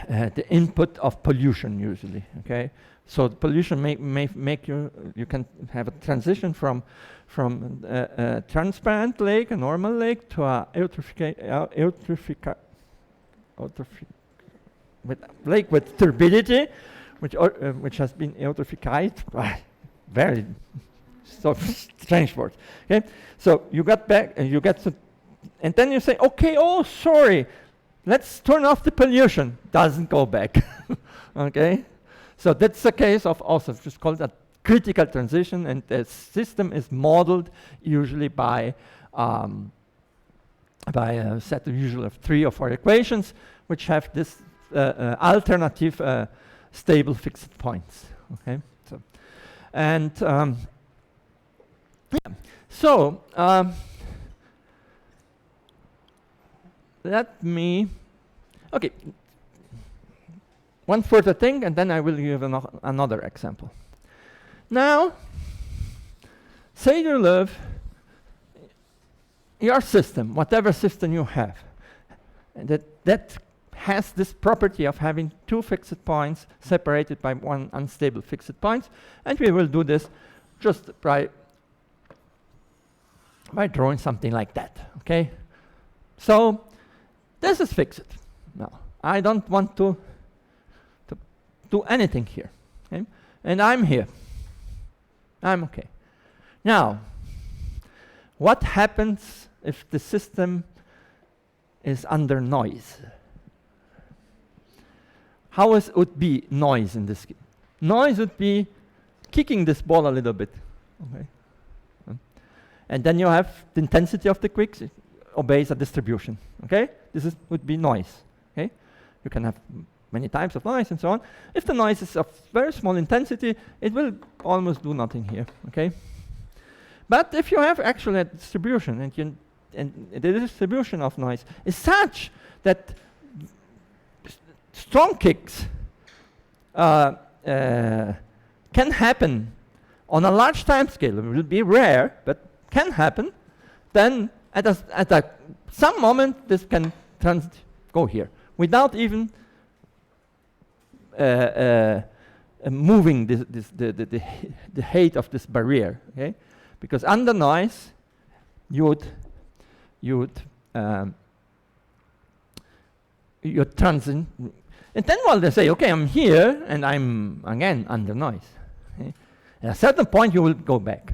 the input of pollution usually. Okay, so the pollution may make you can have a transition from a transparent lake, a normal lake, to a lake with turbidity, which has been eutrophied. Very so strange word. Okay, so you got back and you get to, and then you say, okay, oh sorry, let's turn off the pollution. Doesn't go back. Okay, so that's a case of also just called a critical transition, and the system is modeled usually by a set of 3 or 4 equations, which have this alternative stable fixed points. Okay, so and yeah, so let me. Okay, one further thing, and then I will give another example. Now, say you live your system, whatever system you have, and that has this property of having 2 fixed points separated by 1 unstable fixed point, and we will do this just by drawing something like that. Okay, so this is fixed. Now I don't want to do anything here. Okay, and I'm here. I'm okay. Now, what happens if the system is under noise? How would be noise in this case? Noise would be kicking this ball a little bit. Okay. And then you have the intensity of the quicks. It obeys a distribution. Okay, would be noise. Okay, you can have many types of noise and so on. If the noise is of very small intensity, it will almost do nothing here. Okay, but if you have actually a distribution, and the distribution of noise is such that strong kicks can happen on a large time scale. It will be rare, but can happen. Then at some moment, this can go here without even moving the height of this barrier. Okay, because under noise, you would transit. And then while they say, okay, I'm here, and I'm again under noise. Okay? At a certain point, you will go back,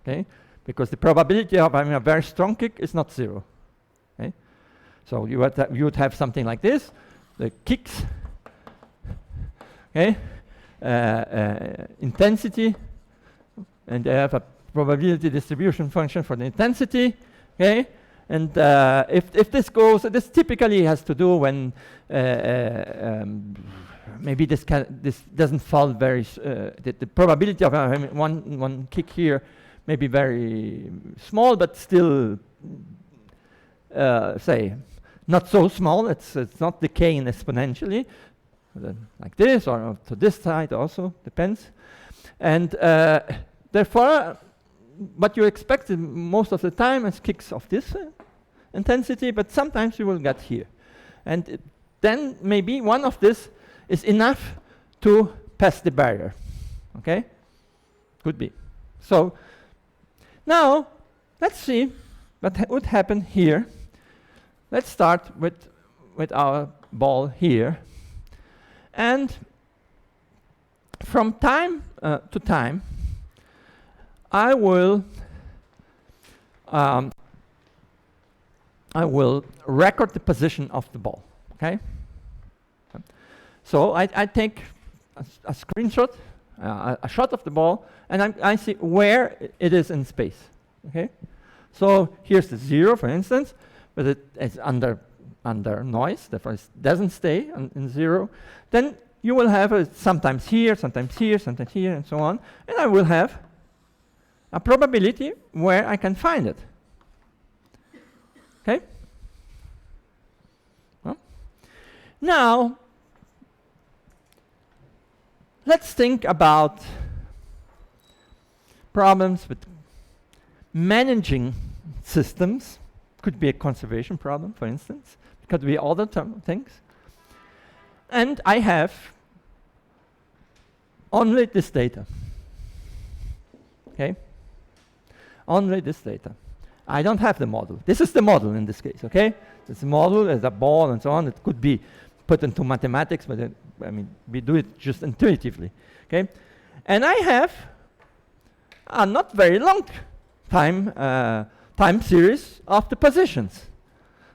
okay? Because the probability of having a very strong kick is not 0. Okay? So you would have something like this: the kicks, okay, intensity, and they have a probability distribution function for the intensity, okay. And if this goes, this typically has to do when maybe this doesn't fall very. The probability of having one kick here may be very small, but still, say, not so small. It's not decaying exponentially, like this, or to this side also depends. And therefore, what you expect most of the time is kicks of this intensity, but sometimes you will get here. And then maybe one of this is enough to pass the barrier. Okay? Could be. So now let's see what would happen here. Let's start with our ball here. And from time to time, I will record the position of the ball. Okay. So I take a screenshot, a shot of the ball, and I see where it is in space. Okay. So here's the 0, for instance, but it is under noise, therefore it doesn't stay in 0. Then you will have sometimes here, sometimes here, sometimes here, and so on. And I will have a probability where I can find it. Okay? Well, now, let's think about problems with managing systems. Could be a conservation problem, for instance. Could be other things. And I have only this data. Okay? Only this data. I don't have the model. This is the model in this case, okay? This model is a ball and so on. It could be put into mathematics, but I mean, we do it just intuitively, okay? And I have a not very long time series of the positions.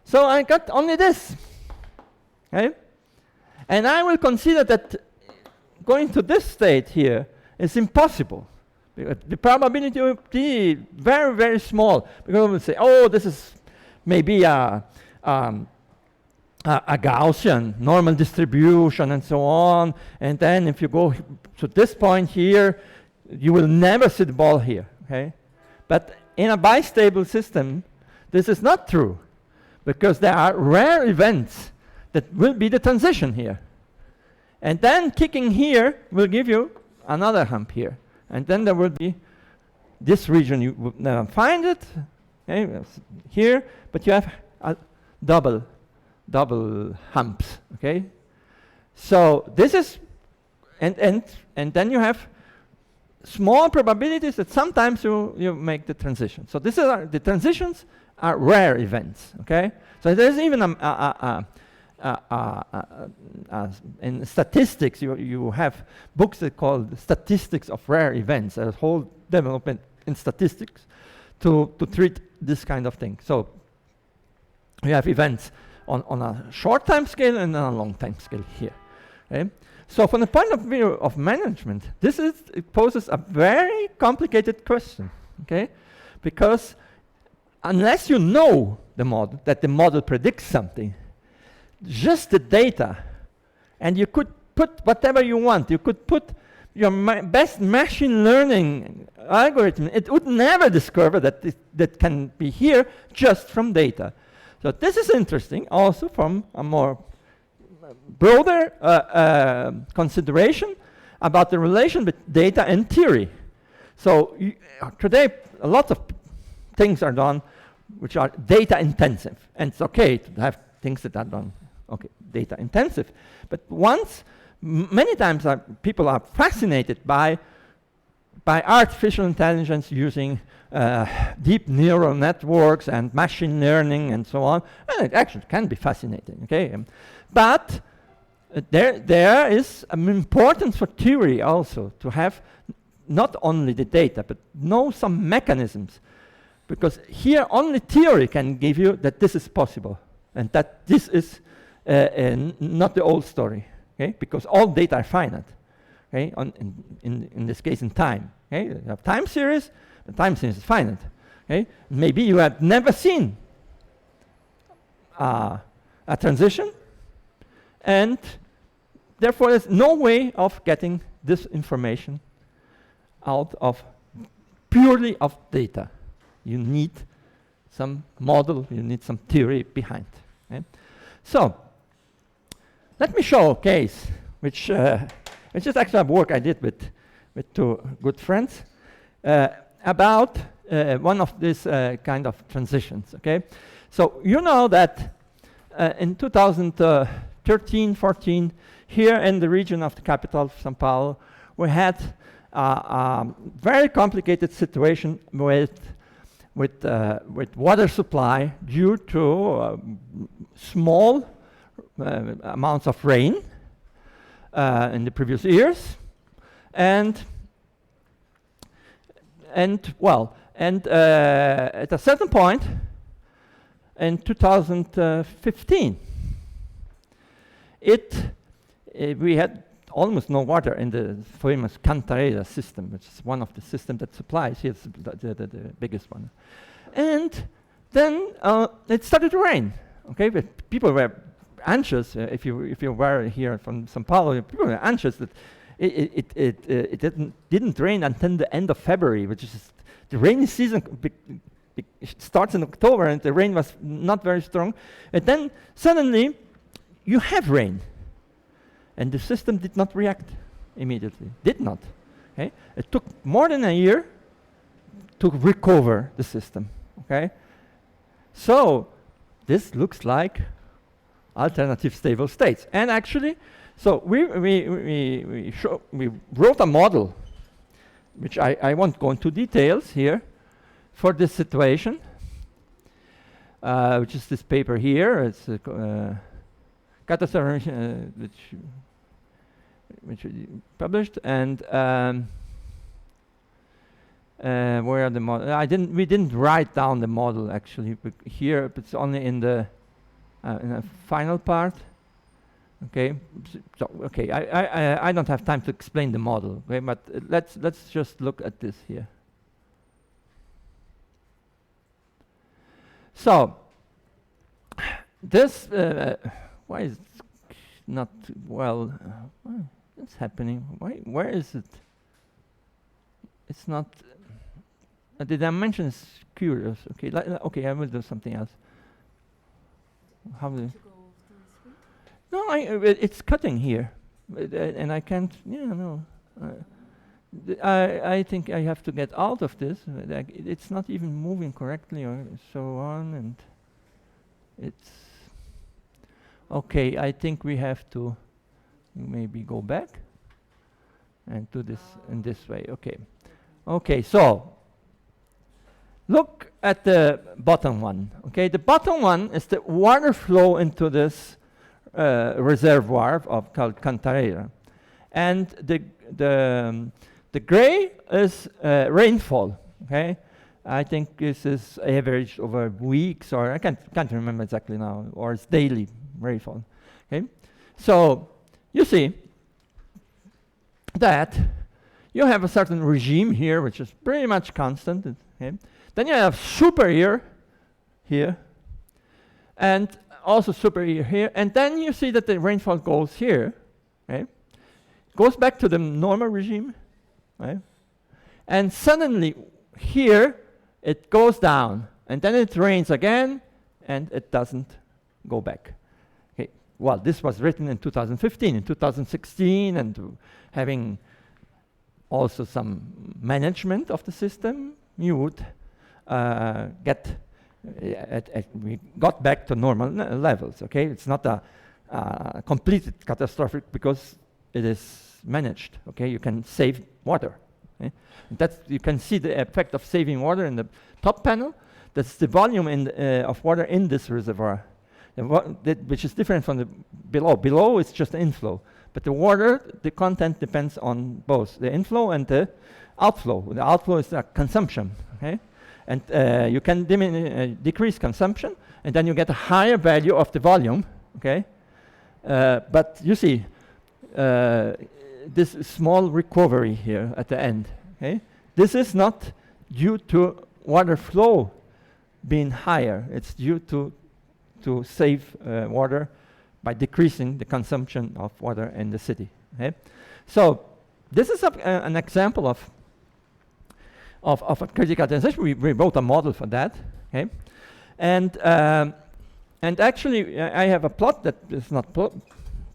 So I got only this, okay? And I will consider that going to this state here is impossible. The probability will be very, very small. Because we'll say, oh, this is maybe a Gaussian normal distribution and so on. And then if you go to this point here, you will never see the ball here, okay? But in a bistable system, this is not true, because there are rare events that will be the transition here. And then kicking here will give you another hump here. And then there will be this region, you would never find it, okay, here, but you have a double humps, okay? So this is, and then you have small probabilities that sometimes you make the transition. So this is the transitions are rare events, okay? So there's even in statistics, you have books that call statistics of rare events, a whole development in statistics to treat this kind of thing. So you have events on a short time scale and on a long time scale here. Okay? So from the point of view of management, it poses a very complicated question, okay? Because unless you know the model, that the model predicts something, just the data, and you could put whatever you want. You could put your best machine learning algorithm. It would never discover that can be here just from data. So this is interesting also from a more broader consideration about the relation between data and theory. So today, a lot of things are done which are data intensive. And it's okay to have things that are done data intensive. But many times people are fascinated by artificial intelligence using deep neural networks and machine learning and so on. And it actually can be fascinating, okay? But there is an importance for theory also to have not only the data, but know some mechanisms. Because here only theory can give you that this is possible and that this is not the old story, okay? Because all data are finite, okay? In this case, in time, okay? You have time series, the time series is finite, okay? Maybe you have never seen a transition, and therefore there's no way of getting this information out of purely of data. You need some model, you need some theory behind, okay? So, let me show a case, which is actually a work I did with two good friends about one of these kind of transitions, okay? So you know that in 2013-14, here in the region of the capital of São Paulo, we had a very complicated situation with water supply due to small amounts of rain in the previous years, and at a certain point in 2015, we had almost no water in the famous Cantareira system, which is one of the systems that supplies. Here's the biggest one. And then it started to rain. Okay, but people were anxious, if you were here from São Paulo, people were anxious that it didn't rain until the end of February, which is the rainy season starts in October, and the rain was not very strong. And then suddenly you have rain, and the system did not react immediately. Did not. Okay? It took more than a year to recover the system. Okay? So this looks like alternative stable states. And actually, so we wrote a model, which I won't go into details here, for this situation, which is this paper here. It's Catastrophic, which we published, and where are the model? We didn't write down the model actually here, but it's only in the final part. Okay, so okay, I don't have time to explain the model. Okay, but let's just look at this here. So this why is it not well? What's happening? Where is it? It's not. The dimension is curious. Okay, okay, I will do something else. How do? No, it's cutting here, and I can't. Yeah, no. I think I have to get out of this. It's not even moving correctly, or so on, and it's okay. I think we have to maybe go back and do this in this way. Okay, okay. So look at the bottom one. Okay, the bottom one is the water flow into this reservoir called Cantareira, and the gray is rainfall. Okay, I think this is averaged over weeks, or I can't remember exactly now, or it's daily rainfall. Okay, so you see that you have a certain regime here, which is pretty much constant. Okay, then you have super year here, and also super year here, and then you see that the rainfall goes here. Okay, goes back to the normal regime. Right? And suddenly here it goes down, and then it rains again, and it doesn't go back. Okay. Well, this was written in 2015, in 2016, and having also some management of the system, you would we got back to normal levels. Okay, it's not a completed catastrophic because it is managed. Okay, you can save water. Okay? That's, you can see the effect of saving water in the top panel. That's the volume of water in this reservoir, which is different from the below. Below it's just the inflow, but the water, the content depends on both the inflow and the outflow. The outflow is the consumption. Okay, and you can decrease consumption, and then you get a higher value of the volume. Okay, but you see. This small recovery here at the end. Okay? This is not due to water flow being higher. It's due to save water by decreasing the consumption of water in the city. Okay? So this is an example of a critical transition. We wrote a model for that. Okay? And actually, I have a plot that is not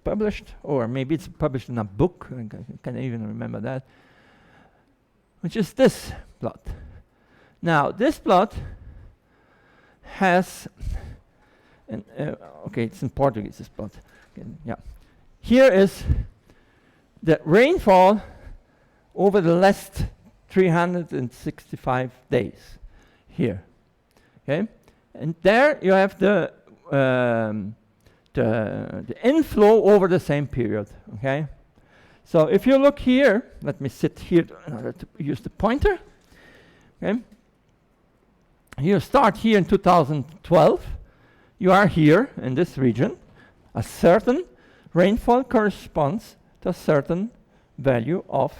published, or maybe it's published in a book. I can't even remember that, which is this plot. Now, this plot has, okay, it's in Portuguese, this plot. Okay, yeah. Here is the rainfall over the last 365 days here. Okay? And there you have the inflow over the same period. Okay, so if you look here, let me sit here in order to use the pointer. Okay, you start here in 2012. You are here in this region. A certain rainfall corresponds to a certain value of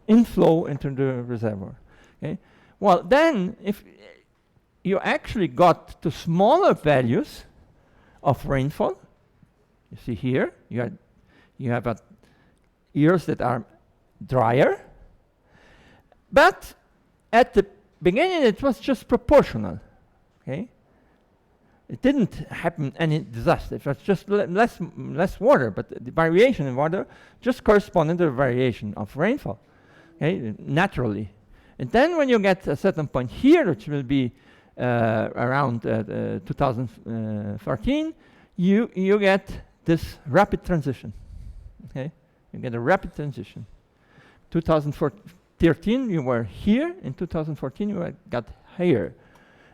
inflow into the reservoir. Okay, well then if you actually got to smaller values of rainfall. You see here, you have years that are drier, but at the beginning it was just proportional. Okay, it didn't happen any disaster. It was just less water, but the variation in water just corresponded to the variation of rainfall. Okay, naturally. And then when you get a certain point here, which will be around 2014, you get this rapid transition. Okay, you get a rapid transition. 2013 you were here. In 2014 you got here,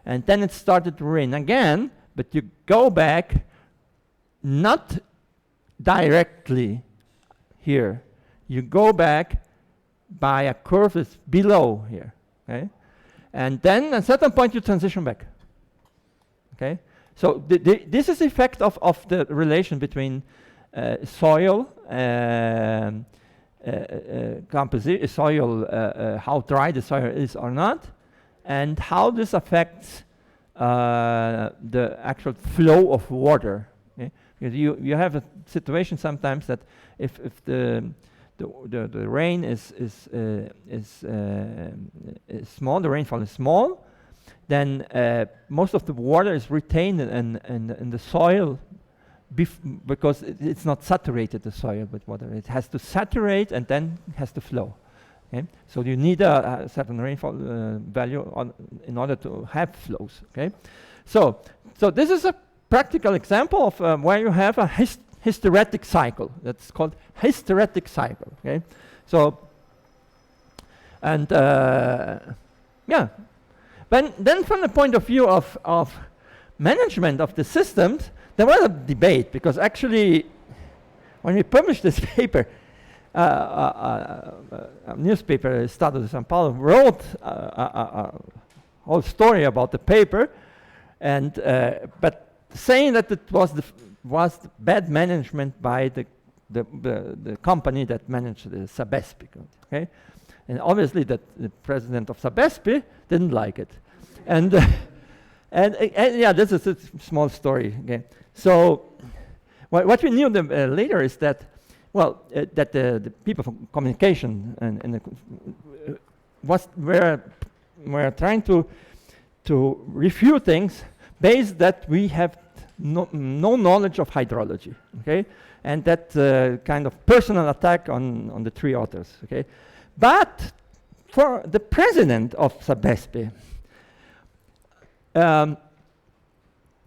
and then it started to rain again. But you go back, not directly here. You go back by a curve that's below here, okay? And then at a certain point you transition back, okay? So this is the effect of the relation between soil composition, how dry the soil is or not, and how this affects the actual flow of water. Okay? Because you have a situation sometimes that if the rain is small, the rainfall is small, then most of the water is retained in the soil because it's not saturated, the soil with water. It has to saturate and then has to flow. Okay? So you need a certain rainfall value in order to have flows. Okay? So this is a practical example of where you have a hysteretic cycle. That's called hysteretic cycle. Okay? So, and yeah. But then from the point of view of management of the systems, there was a debate, because actually when we published this paper, a newspaper, Estado de São Paulo, wrote a whole story about the paper, and but saying that it was bad management by the company that managed the Sabesp. Okay, and obviously that the president of Sabesp didn't like it, and and yeah, this is a small story again. So what we knew later is that, well, that the people from communication and were trying to refute things based that we have no knowledge of hydrology, okay, and that kind of personal attack on the three authors, okay. But for the president of Sabesp,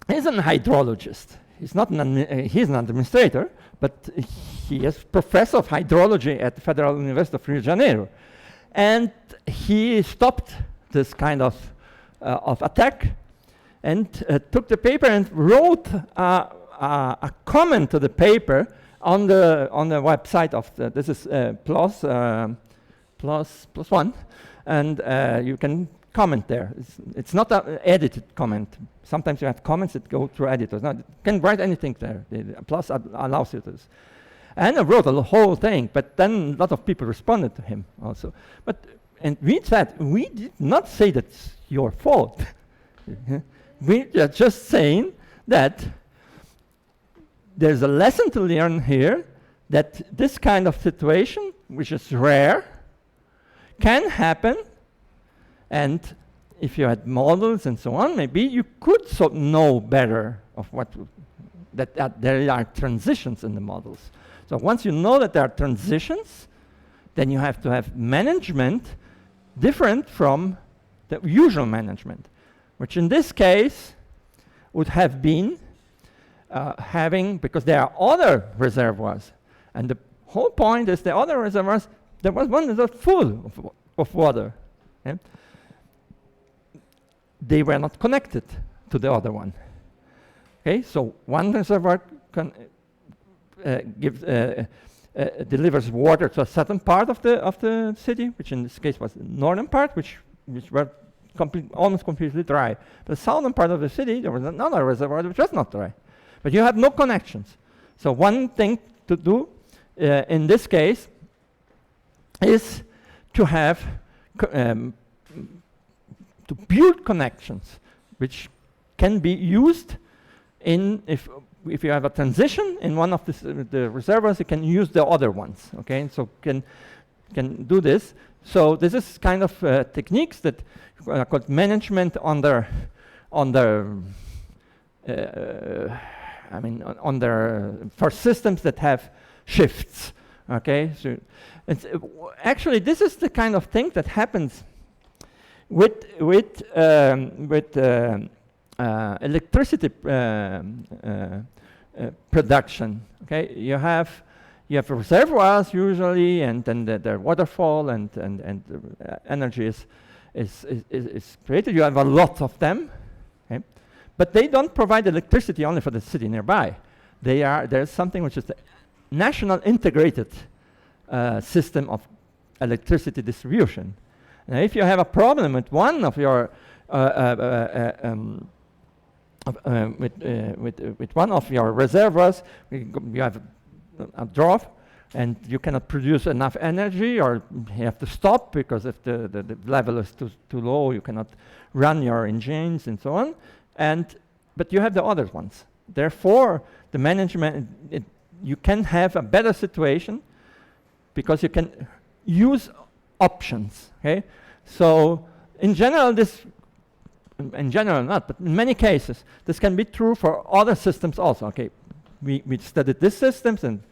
he's an hydrologist. He's not he's an administrator, but he is professor of hydrology at the Federal University of Rio de Janeiro, and he stopped this kind of attack and took the paper and wrote a comment to the paper on the website of this is plus one, and you can comment there. It's not an edited comment. Sometimes you have comments that go through editors. Now, you can write anything there. The plus allows you to this. And I wrote the whole thing, but then a lot of people responded to him also. And we said, we did not say that's your fault. We are just saying that there's a lesson to learn here, that this kind of situation, which is rare, can happen. And if you had models and so on, maybe you could know better of that there are transitions in the models. So once you know that there are transitions, then you have to have management different from the usual management, which in this case would have been because there are other reservoirs. And the whole point is the other reservoirs, there was one that was full of water. Okay? They were not connected to the other one. Okay, so one reservoir delivers water to a certain part of the city, which in this case was the northern part, which were almost completely dry. The southern part of the city, there was another reservoir which was not dry, but you have no connections. So one thing to do in this case is to have to build connections which can be used in if you have a transition in one of the reservoirs, you can use the other ones. Okay, so can do this. So this is kind of techniques that are called management under for systems that have shifts. Okay, so it's, actually this is the kind of thing that happens with electricity production. Okay, you have reservoirs usually, and then the waterfall and energy is created. You have a lot of them, okay? But they don't provide electricity only for the city nearby. There's something which is the national integrated system of electricity distribution. Now, if you have a problem with one of your with one of your reservoirs, you have a drop, and you cannot produce enough energy, or you have to stop because if the level is too low, you cannot run your engines and so on. But you have the other ones. Therefore, the management, you can have a better situation because you can use options. Okay, so in general, not, but in many cases, this can be true for other systems also. Okay, we studied these systems, and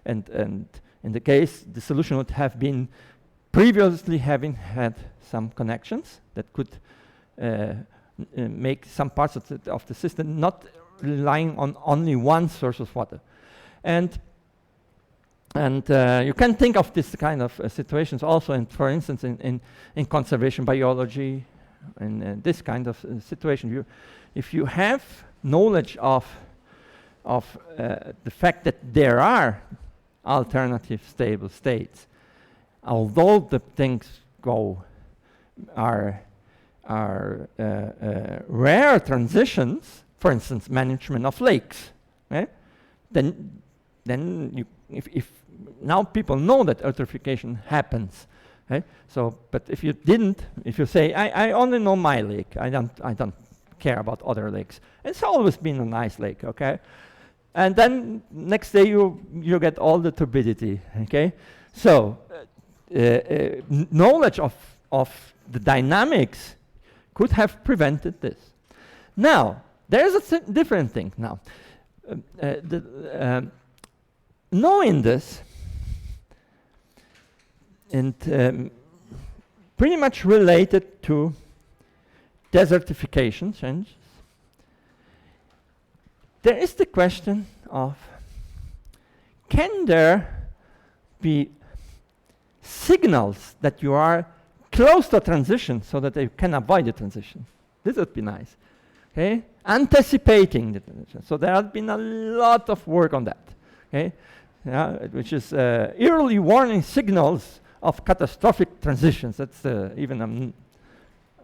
in the case, the solution would have been previously having had some connections that could make some parts of the system not relying on only one source of water. And you can think of this kind of situations also, for instance, in conservation biology, and this kind of situation. If you have knowledge of the fact that there are alternative stable states, although the things are rare transitions, for instance, management of lakes, right? Then if now people know that eutrophication happens, right? So, but if you say I only know my lake, I don't care about other lakes. It's always been a nice lake, okay? And then next day you get all the turbidity, okay? So knowledge of the dynamics could have prevented this. Now, there's a different thing now. Knowing this, and pretty much related to desertification changes, there is the question of, can there be signals that you are close to a transition so that you can avoid the transition? This would be nice. Okay? Anticipating the transition. So there has been a lot of work on that. Okay? Which is early warning signals of catastrophic transitions. That's even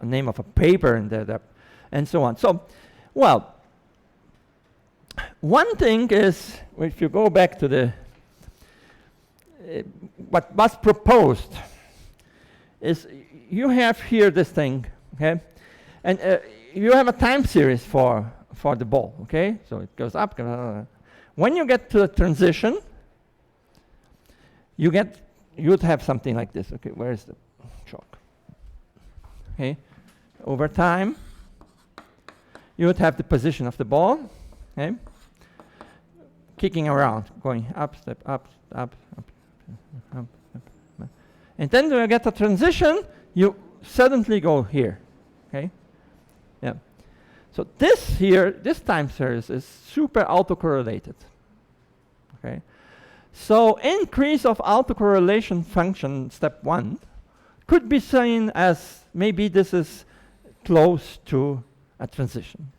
a name of a paper in there, and so on. So, well, one thing is, if you go back to the what was proposed, is you have here this thing, okay, and you have a time series for the ball, okay. So it goes up. When you get to the transition, you would have something like this. Okay, where is the chalk? Okay, over time, you would have the position of the ball, okay, kicking around, going up, step, up, up, up, up, up. And then when you get a transition, you suddenly go here, okay? Yeah. So this time series is super autocorrelated, okay? So increase of autocorrelation function, step 1, could be seen as maybe this is close to a transition.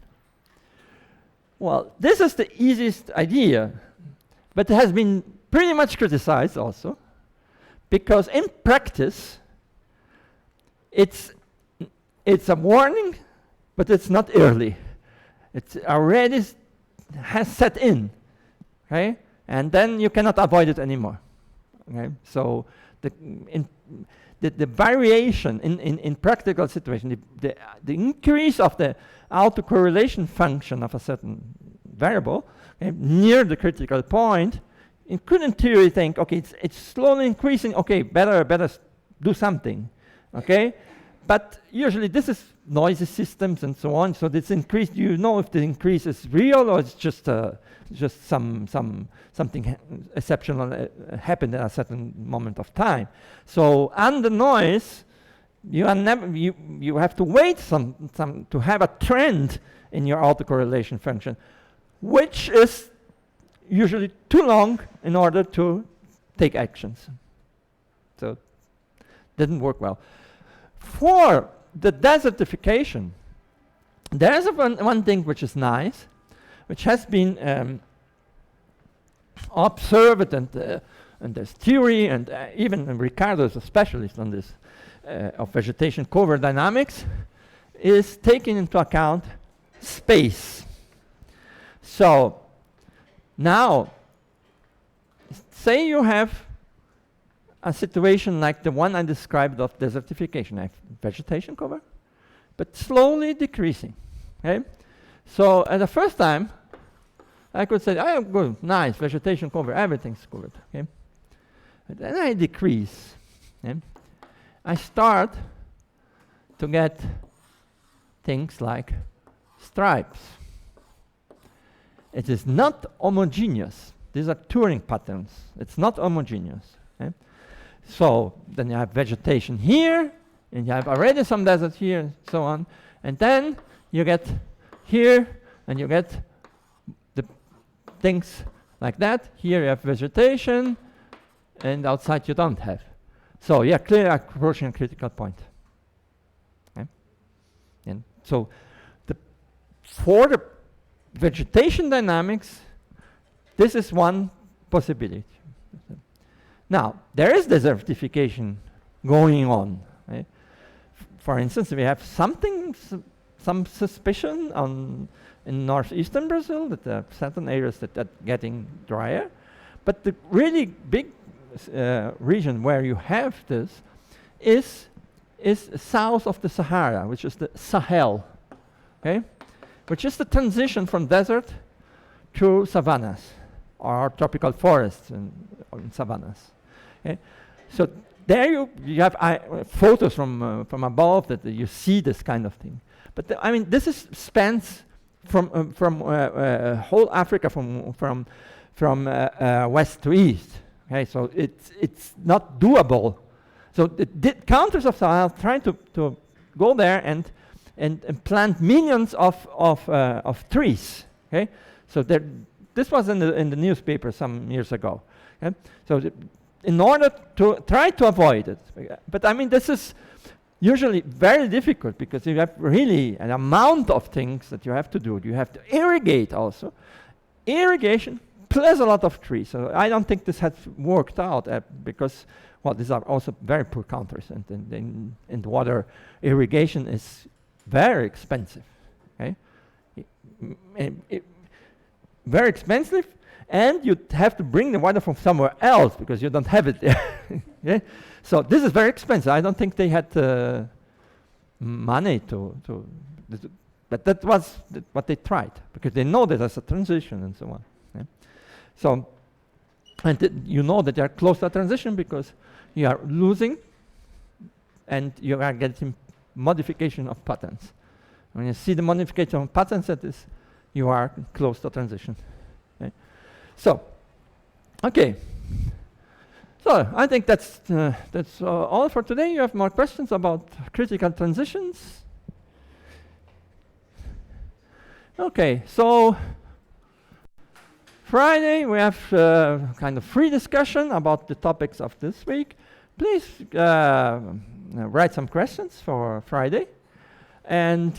Well, this is the easiest idea, but it has been pretty much criticized also, because in practice, it's a warning, but it's not early. It's already has set in, okay? And then you cannot avoid it anymore. Okay? So the variation in practical situation, the increase of the autocorrelation function of a certain variable, okay, near the critical point, you could in theory think, okay, it's slowly increasing, okay, better do something, okay? But usually this is noisy systems and so on, so this increase, you know if the increase is real or it's just something exceptional happened at a certain moment of time. So under noise, you have to wait to have a trend in your autocorrelation function, which is usually too long in order to take actions. So didn't work well. For the desertification, there is one thing which is nice, which has been observed, and there's theory, and even Ricardo is a specialist on this, of vegetation cover dynamics, is taking into account space. So now, say you have a situation like the one I described of desertification. I have vegetation cover, but slowly decreasing. Okay? So at the first time, I could say, oh, good, nice, vegetation cover, everything's covered. Okay? But then I decrease. Okay? I start to get things like stripes. It is not homogeneous. These are Turing patterns. It's not homogeneous. Okay? So then you have vegetation here, and you have already some desert here, and so on. And then you get here, and you get the things like that. Here you have vegetation, and outside you don't have. So yeah, clearly approaching a critical point. Okay? And so for the vegetation dynamics, this is one possibility. Now, there is desertification going on. Right? For instance, we have some suspicion in northeastern Brazil that there are certain areas that are getting drier. But the really big region where you have this is south of the Sahara, which is the Sahel, okay? Which is the transition from desert to savannas or tropical forests in savannas. Okay? So there you have photos from above that you see this kind of thing. But I mean, this spans from whole Africa from west to east. Okay, so it's not doable. So the countries of Sahel trying to go there and plant millions of trees. Okay, so this was in the newspaper some years ago. Okay? So in order to try to avoid it, but I mean this is usually very difficult because you have really an amount of things that you have to do. You have to irrigate also. Irrigation plus a lot of trees. So I don't think this has worked out because, well, these are also very poor countries, and water irrigation is very expensive. Okay? Very expensive, and you have to bring the water from somewhere else because you don't have it there. Okay? So this is very expensive. I don't think they had money but that was what they tried because they know that there's a transition and so on. Okay? So, and you know that you are close to a transition because you are losing and you are getting modification of patterns. When you see the modification of patterns, that is, you are close to transition. Okay? So, okay. So I think that's all for today. You have more questions about critical transitions? Okay, so Friday we have kind of free discussion about the topics of this week. Please write some questions for Friday, and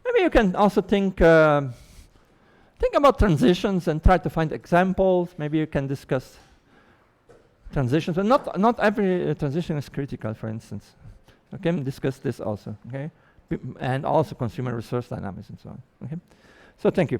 maybe you can also think about transitions and try to find examples. Maybe you can discuss transitions, but not every transition is critical. For instance, okay, discuss this also. Okay, and also consumer resource dynamics and so on. Okay, so thank you.